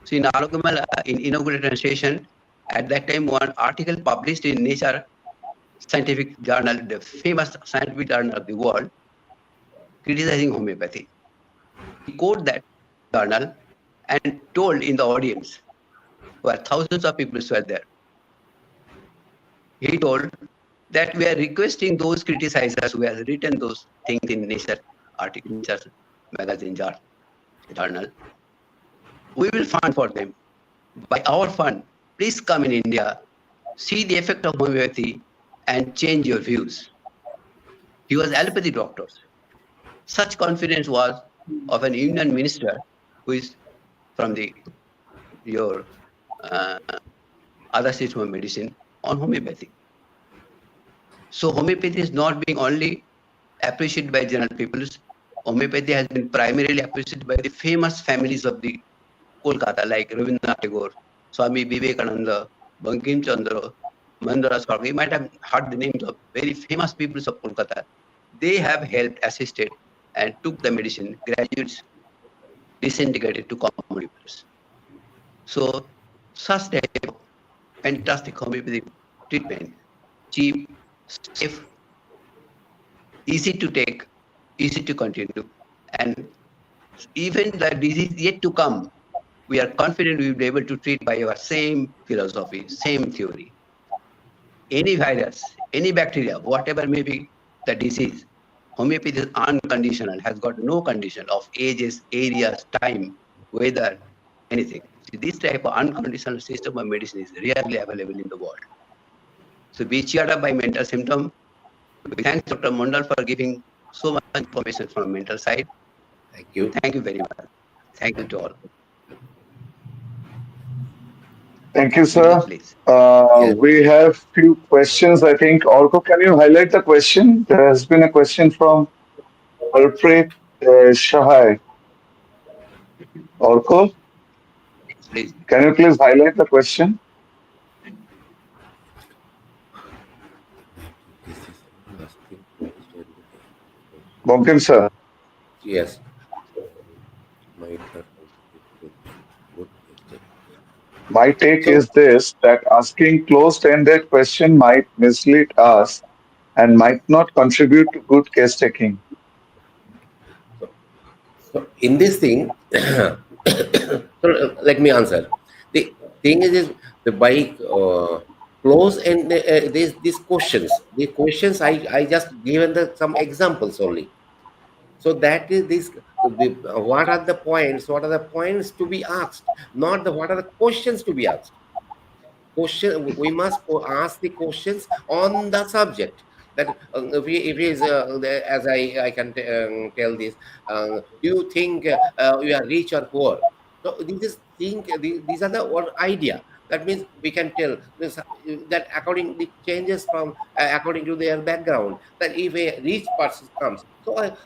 So in Arogomel, in Inaugurator session, at that time, one article published in Nature scientific journal, the famous scientific journal of the world, criticizing homeopathy. He quoted that journal and told in the audience, where thousands of people were there, he told that we are requesting those criticizers who have written those things in Nature article, Nature magazine journal, we will fund for them. By our fund, please come in India, see the effect of homeopathy and change your views. He was allopathy doctor. Such confidence was of an union minister who is from your other system of medicine on homeopathy. So homeopathy is not being only appreciated by general people. Homeopathy has been primarily appreciated by the famous families of the Kolkata, like Rabindranath Tagore, Swami Vivekananda, Bankim Chandra, Mandara Swami. You might have heard the names of very famous people of Kolkata. They have helped, assisted, and took the medicine. Graduates disintegrated to common people. So such type of fantastic homeopathic treatment, cheap, safe, easy to take, easy to continue, and even the disease yet to come, we are confident we will be able to treat by our same philosophy, same theory. Any virus, any bacteria, whatever may be the disease, homeopathy is unconditional, has got no condition of ages, areas, time, weather, anything. See, this type of unconditional system of medicine is rarely available in the world. So be cheered up by mental symptom. We thank Dr. Mandal for giving so much information from mental side. Thank you. Thank you very much. Thank you to all. Thank you, sir. Please. Yes. We have few questions, I think. Orko, can you highlight the question? There has been a question from Harpreet Shahai. Orko, Please. can you please highlight the question? Bankim, sir. Yes. My take So, is this, that asking closed-ended question might mislead us and might not contribute to good case taking. so in this thing, so let me answer. The thing is the by close and these questions. The questions I just given some examples only. So that is this. What are the points? What are the points to be asked? Not the what are the questions to be asked. We must ask the questions on the subject. That if he is as I can tell this, do you think you are rich or poor? So this is these are the one idea. That means we can tell this, that according the changes from according to their background. That if a rich person comes, so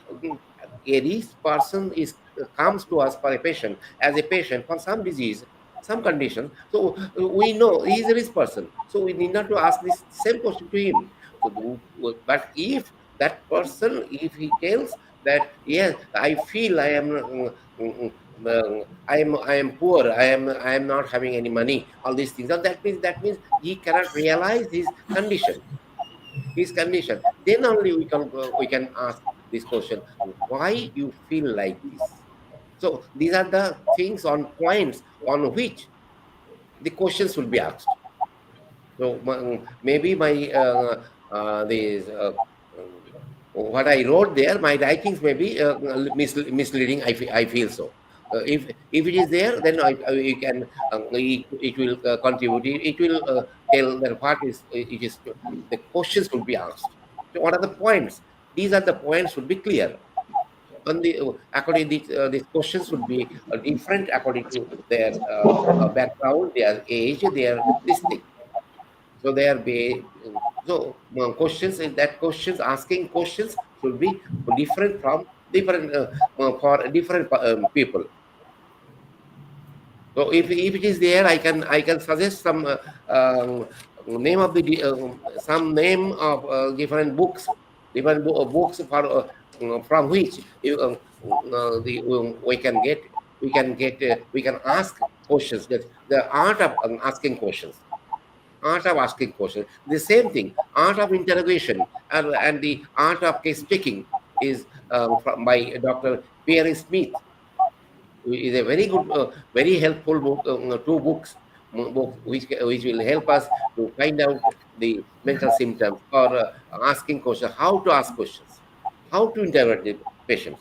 a rich person comes to us for a patient, as a patient for some disease, some condition. So we know he is a rich person. So we need not to ask this same question to him. So, but if that person, if he tells that yes, I feel I am. I am poor. I am not having any money. All these things. So that means he cannot realize his condition. His condition. Then only we can ask this question: why you feel like this? So these are the things on points on which the questions will be asked. So maybe my these what I wrote there, my writings may be misleading. I feel so. If it is there, then you can it will contribute. It will tell that what is it is. The questions will be asked. So what are the points? These are the points should be clear. And according these questions would be different according to their background, their age, their this thing. So they are so questions in that questions asking questions should be different from different for different people. So if it is there, I can suggest some name of the some name of different books, different books for from which we can ask questions. That the art of asking questions. Art of asking questions. The same thing, art of interrogation and the art of case taking is by Dr. Perry Smith. Is a very good, very helpful book, two books, which will help us to find out the mental symptoms or asking questions, how to ask questions, how to interpret the patients.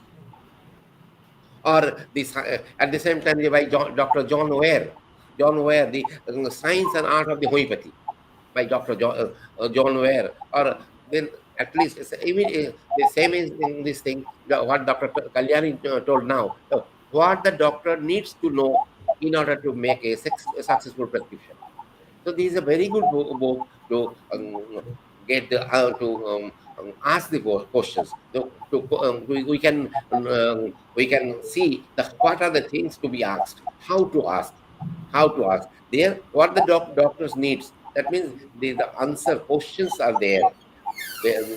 Or this at the same time by Dr. John Ware. John Ware, the Science and Art of the Homeopathy by Dr. John Ware, or then at least even the same is in this thing, what Dr. Kalyani told now. What the doctor needs to know in order to make a successful prescription. So this is a very good book to get to ask the questions. We can see what are the things to be asked, how to ask, how to ask. There, what the doctors needs. That means the answer questions are there.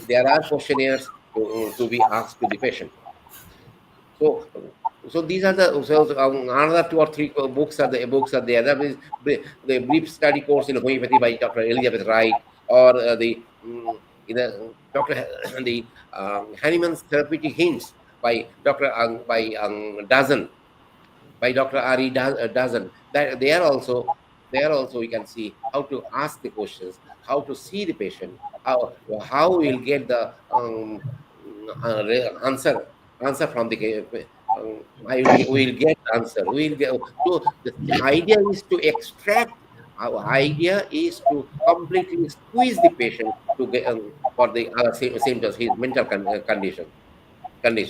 There are questionnaires to be asked to the patient. So, so these are the another two or three books are there. That is the brief study course in homeopathy by Dr. Elizabeth Wright, or Dr. the Hahnemann's therapeutic hints by Dr. Dozen, by Dr. Ari Dozen. That they are also we can see how to ask the questions, how to see the patient, how we'll get the answer from the we'll get answer. We'll get, so the idea is to extract. Our idea is to completely squeeze the patient to get for the symptoms, his mental condition.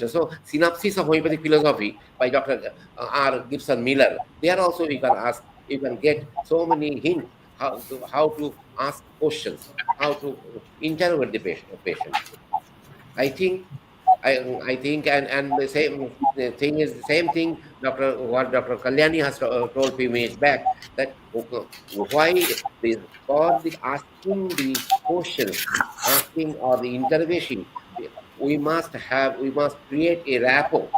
So, synopsis of homeopathic philosophy by Dr. R. Gibson Miller. There also you can ask, you can get so many hints how to ask questions, how to interrogate the patient. I think I think and the same the thing is the same thing. Dr. Kalyani has told few minutes back that why for the asking the questions, asking or the interrogation, we must create a rapport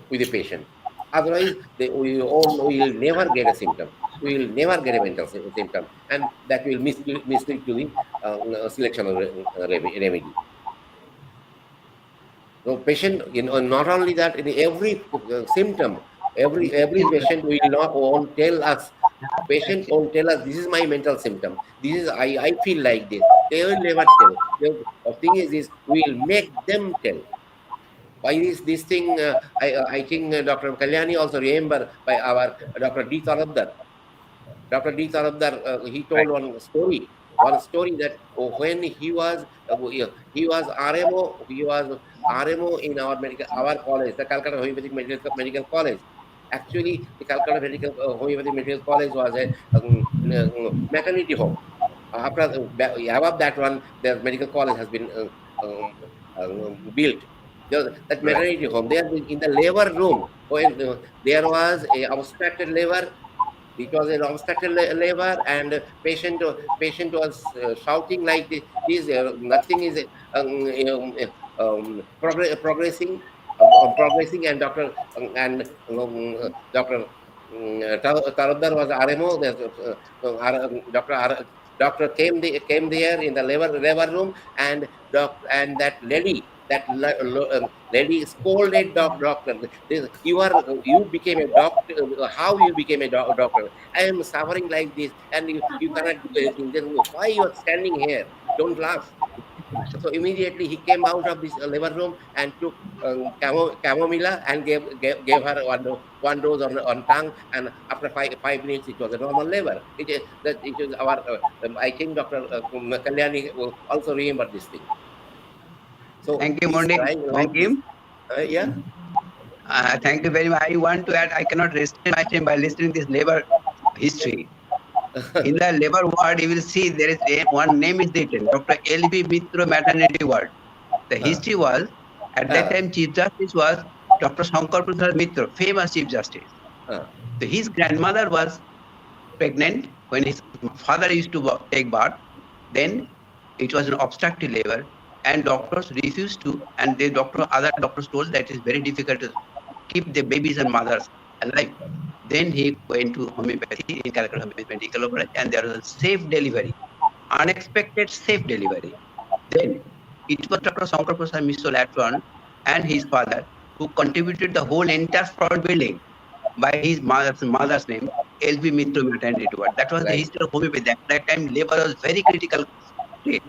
with the patient. Otherwise, we will never get a symptom. We will never get a mental symptom, and that will mislead to the selection of remedy. So patient, not only that, in every symptom, every patient will not won't tell us. Patient won't tell us this is my mental symptom. This is I feel like this. They will never tell. The thing is we'll make them tell. By this thing, I think Dr. Kalyani also remember by our Dr. D. Taradar. Dr. D. Taradar, he told one story that when he was RMO, he was RMO in our college, the Calcutta Homeopathic Medical College. Actually, the Calcutta Homeopathic Medical College was a maternity home. Above that one, the medical college has been built. that maternity home. There in the labor room, when there was a obstructed labor. It was an obstructed labor, and patient was shouting like this nothing is progressing, and Dr. Taradar was RMO. Doctor came there in the labor room, and that lady scolded doctor. You became a doctor. How you became a doctor? I am suffering like this, and you cannot do anything. Then why you are standing here? Don't laugh. So immediately he came out of this labor room and took chamomilla and gave her one dose on tongue, and after 5 minutes it was a normal labor. It is our I think Dr. Kalyani will also remember this thing. So Thank you, he's Mondi. trying like this. Bankim. Yeah. Thank you very much. I want to add, I cannot restrain my time by listening this labor history. In the labor ward, you will see there is one name is written, Dr. L.B. Mitra Maternity Ward. The history was, at that time, Chief Justice was Dr. Shankar Prasad Mitra, famous Chief Justice. So his grandmother was pregnant when his father used to take birth. Then it was an obstructive labor, and doctors refused to, and other doctors told that it is very difficult to keep the babies and mothers alive. Then he went to homeopathy in Calcutta Medical College, and there was a safe delivery, unexpected safe delivery. Then it was Dr. Shankar Prasad Mishra Latron and his father who contributed the whole entire front building by his mother's name, L.B. Mitra Maternity Ward. That was the history of homeopathy. At that time, labor was very critical state.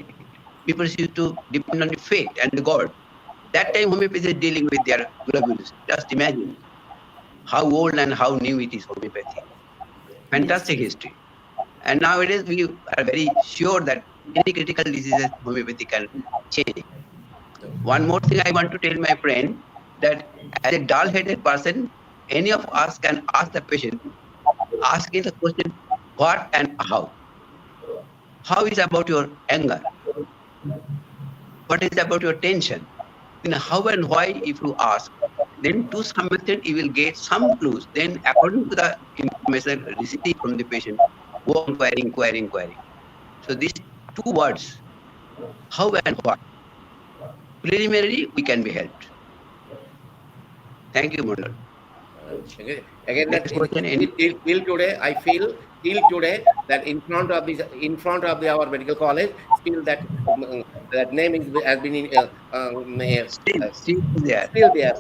People used to depend on the fate and the God. That time, homeopathy is dealing with their globules. Just imagine how old and how new it is, homeopathy. Fantastic history. And nowadays, we are very sure that any critical diseases, homeopathy can change. One more thing I want to tell my friend, that as a dull-headed person, any of us can ask the patient, asking the question, what and how? How is about your anger? What is about your tension? Then how and why, if you ask, then to some extent you will get some clues. Then according to the information received from the patient, go on inquiring. So these two words, how and what, preliminary we can be helped. Thank you, Mandal. Again, that till today, I feel that in front of our medical college, still that name has been Still there. Still there.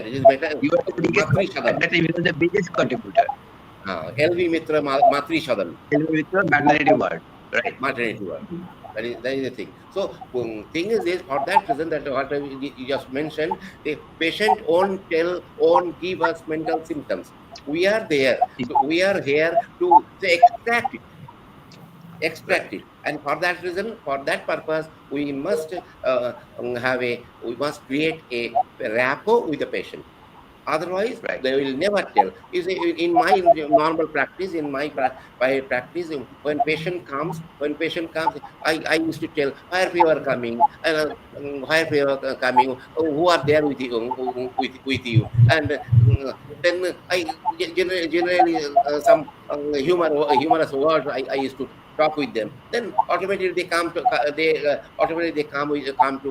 It is better. You are the biggest, at that time, you were the biggest contributor. L.V. Mitra Matri Shadam. L.V. Mitra maternity ward, right? Maternity ward. That is the thing. So thing is this, for that reason, that what you just mentioned, the patient won't give us mental symptoms. We are there. So we are here to extract it. And for that reason, for that purpose, we must create a rapport with the patient. Otherwise, they will never tell. In my normal practice, practice, when patient comes, I used to tell, why are you coming? Who are there with you? And then I generally some humorous words I used to talk with them. Then automatically they come to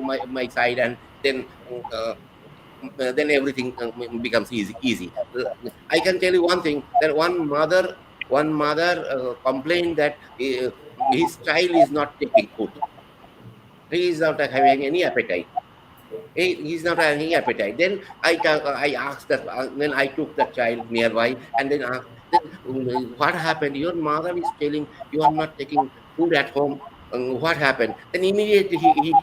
my side, and then everything becomes easy. I can tell you one thing, that one mother complained that his child is not taking food. He is not having any appetite. He's not having any appetite. Then I asked that. Then I took the child nearby and then asked, what happened? Your mother is telling you are not taking food at home. What happened? Then immediately he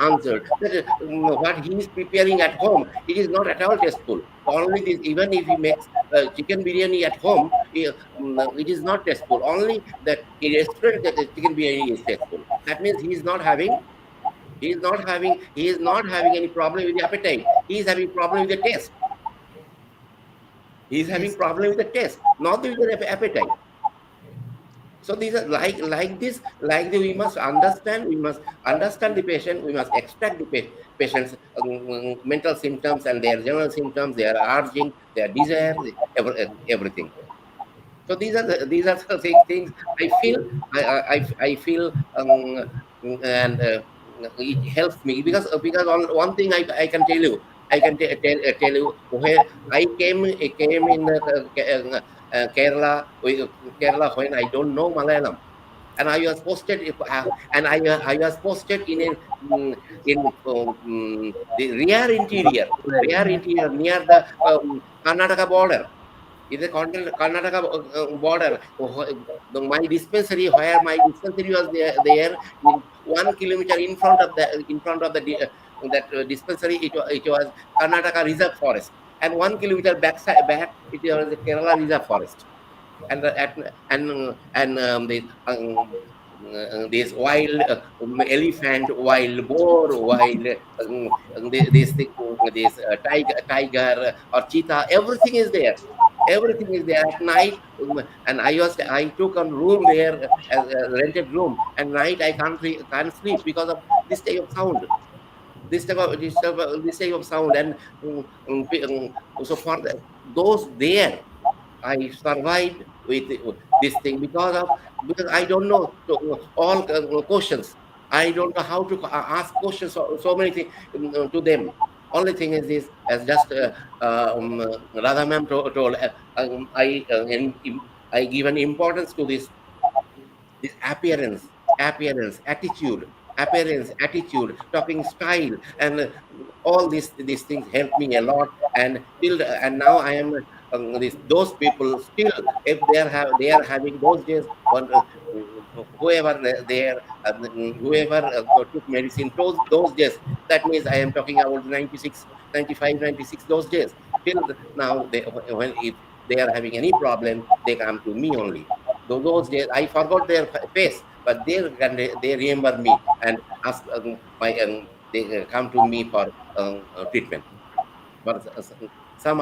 answered that what he is preparing at home, it is not at all tasteful. Only this, even if he makes chicken biryani at home, it is not tasteful. Only that in restaurant that the chicken biryani is tasteful. That means he is not having any problem with the appetite. He is having problem with the taste. He is having problem with the taste, not with the appetite. So these are like this. We must understand the patient. We must extract the patients' mental symptoms and their general symptoms, their urging, their desire, everything. So these are the things I feel. I feel, and it helps me because one thing I can tell you. I can tell you where I came in Kerala, Kerala when I don't know Malayalam, and I was posted I was posted in the rear interior near the Karnataka border. In the Karnataka border, my dispensary, where my dispensary was there in 1 kilometer in front of the that dispensary, it was Karnataka Reserve Forest, and 1 kilometer back it was the Kerala Reserve Forest, and this wild elephant, wild boar, wild this tiger or cheetah, everything is there. Everything is there at night, and I took a room there, a rented room, and night I can't sleep because of this type of sound, this type of sound, and so for those there I survived with this thing because I don't know all questions. I don't know how to ask questions. So many things to them. Only thing is this, as just Radha ma'am told, I give an importance to this appearance, attitude, talking style, and all these things help me a lot. And still, and now I am those people still, if they are having those days when whoever there, whoever took medicine those days. That means I am talking about 96, 95, 96 those days. Till now, when if they are having any problem, they come to me only. Those days I forgot their face, but they remember me and ask they come to me for treatment. But some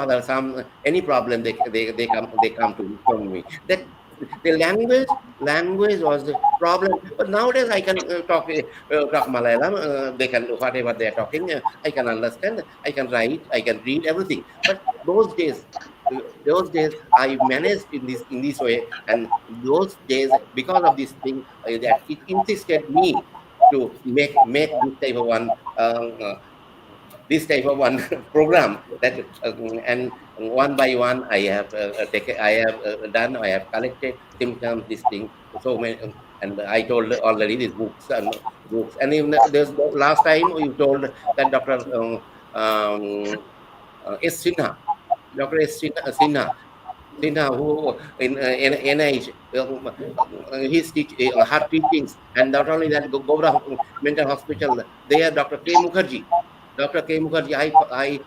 any problem they come to me. That the language was the problem. But nowadays I can talk Malayalam. They can whatever they are talking. I can understand. I can write. I can read everything. But those days I managed in this way, and those days because of this thing that it insisted me to make this type of one program that and one by one I have done. I have collected symptoms, this thing, so many, and I told already these books, and even there's last time you told that Dr. S. Sinha, Dr. S. Sinha, who in NIH, her teachings, and not only that, Govt Mental Hospital, there Dr. K. Mukherjee. Dr. K. Mukherjee, I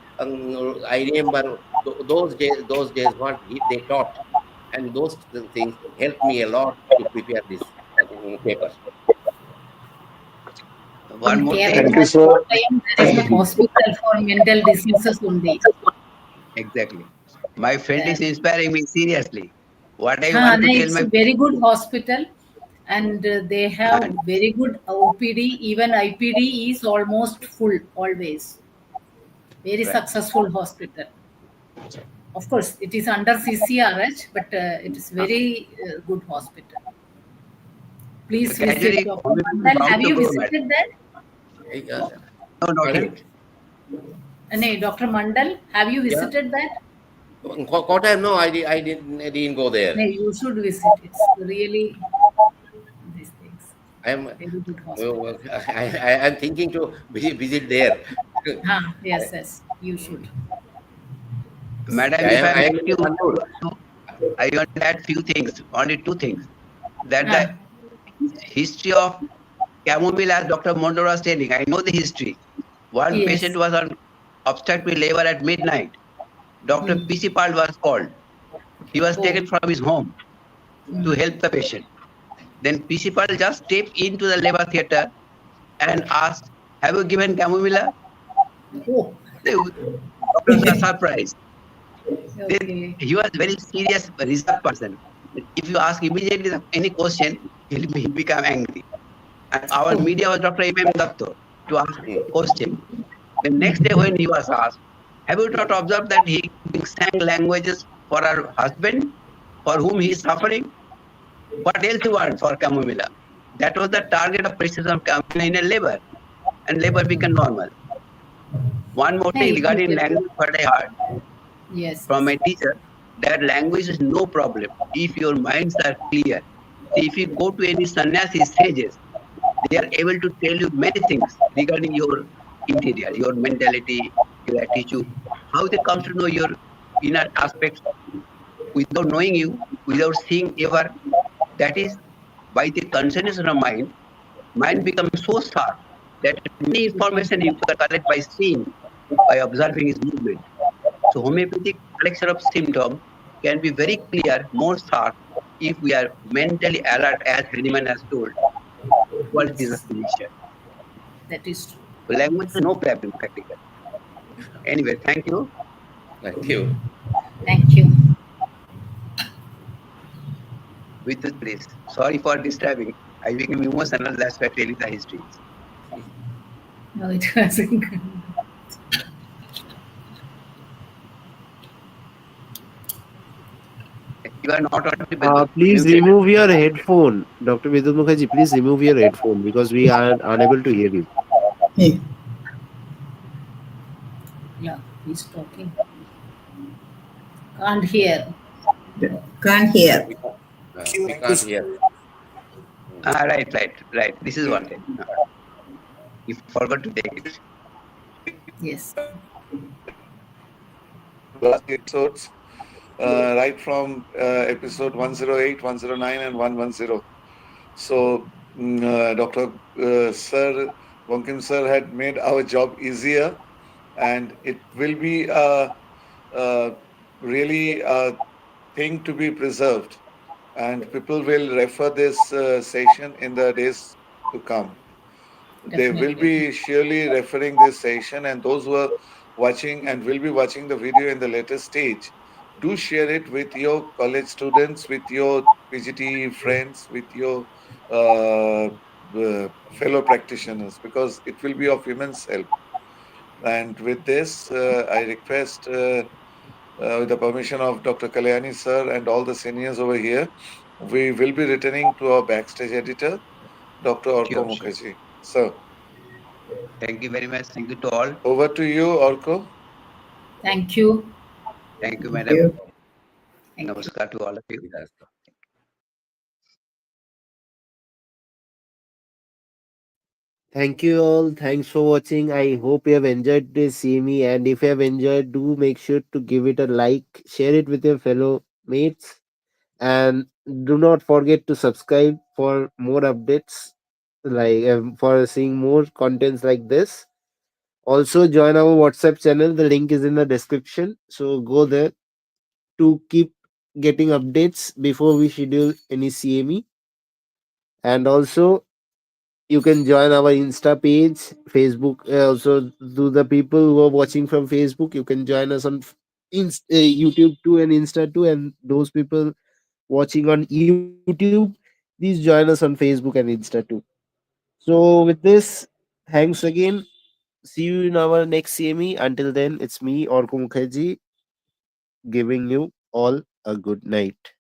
remember those days what they taught, and those things helped me a lot to prepare this paper. One more thing. Thank you, sir. There is a hospital for mental diseases only. Exactly. My friend is inspiring me seriously. What I want to tell It's my a very good hospital, and they have very good OPD. Even IPD is almost full always. Very Right. successful hospital. Of course, it is under CCRH, but it is very good hospital. Please Gradually, visit Dr. Mandal. Have you visited that? No, not yet. No, Dr. Mandal, have you visited that? Kottayam, no, I didn't go there. No, you should visit. It's really these things. I'm Very good hospital. I'm thinking to visit there. Yes, you should. Madam, if I make you, I want to add few things, only two things. That the history of chamomile, as Dr. Mondor was telling, I know the history. One patient was on obstructive labor at midnight. Dr. P.C. Pal was called. He was taken from his home to help the patient. Then P.C. Pal just stepped into the labor theatre and asked, "Have you given chamomile?" Oh. The doctors were surprised. Okay. Then he was very serious, reserved person. If you ask immediately any question, he'll become angry. And our media was Dr. M.M. Dakto to ask question. The next day when he was asked, have you not observed that he sang languages for her husband, for whom he is suffering? What else you want for Kamumila? That was the target of criticism of Kamumila in a labor, and labor became normal. One more thing Hey, regarding okay. language, what I heard Yes, from yes. my teacher, that language is no problem if your minds are clear. See, if you go to any sannyasi sages, they are able to tell you many things regarding your interior, your mentality, your attitude, how they come to know your inner aspects without knowing you, without seeing ever. That is by the concentration of mind becomes so sharp that many information you can collect by seeing, by observing his movement. So homeopathic collection of symptoms can be very clear, more sharp, if we are mentally alert, as Hahnemann has told. What is a Yes, physician? that is true. So language is no problem practical. Anyway, thank you. Thank you. Thank you. With this, please. Sorry for disturbing. I became emotional. That's why telling the histories. No, it wasn't. You are not audible. Please Muted. remove your headphone. Dr. Bidyut Mukherjee, please remove your headphone because we are unable to hear you. Yeah, he's talking. Can't hear. Can't hear. We can't hear. Right. This is what you forgot to take it. Yes. Last episodes, right from episode 108, 109, and 110. So, Dr. Sir, Bankim Sir had made our job easier, and it will be really a thing to be preserved. And people will refer this session in the days to come. They will Definitely. be surely referring this session, and those who are watching and will be watching the video in the later stage, do share it with your college students, with your PGT friends, with your uh, fellow practitioners, because it will be of immense help. And with this, I request, with the permission of Dr. Kalyani sir and all the seniors over here, we will be returning to our backstage editor, Dr. Orko Sure. Mukherjee. So, Thank you very much. Thank you to all. over to you, Orko. Thank you. Thank you, Thank madam. you. Thank you. Namaskar to all of you. Yes. Thank you all. Thanks for watching. I hope you have enjoyed this CME. And if you have enjoyed, do make sure to give it a like, share it with your fellow mates, and do not forget to subscribe for more updates, like for seeing more contents like this. Also, join our WhatsApp channel. The link is in the description. So go there to keep getting updates before we schedule any CME. And also, you can join our Insta page, Facebook. Also, to the people who are watching from Facebook, you can join us on YouTube too and Insta too. And those people watching on YouTube, please join us on Facebook and Insta too. So, with this, thanks again. See you in our next CME. Until then, it's me, Orko Mukherjee, giving you all a good night.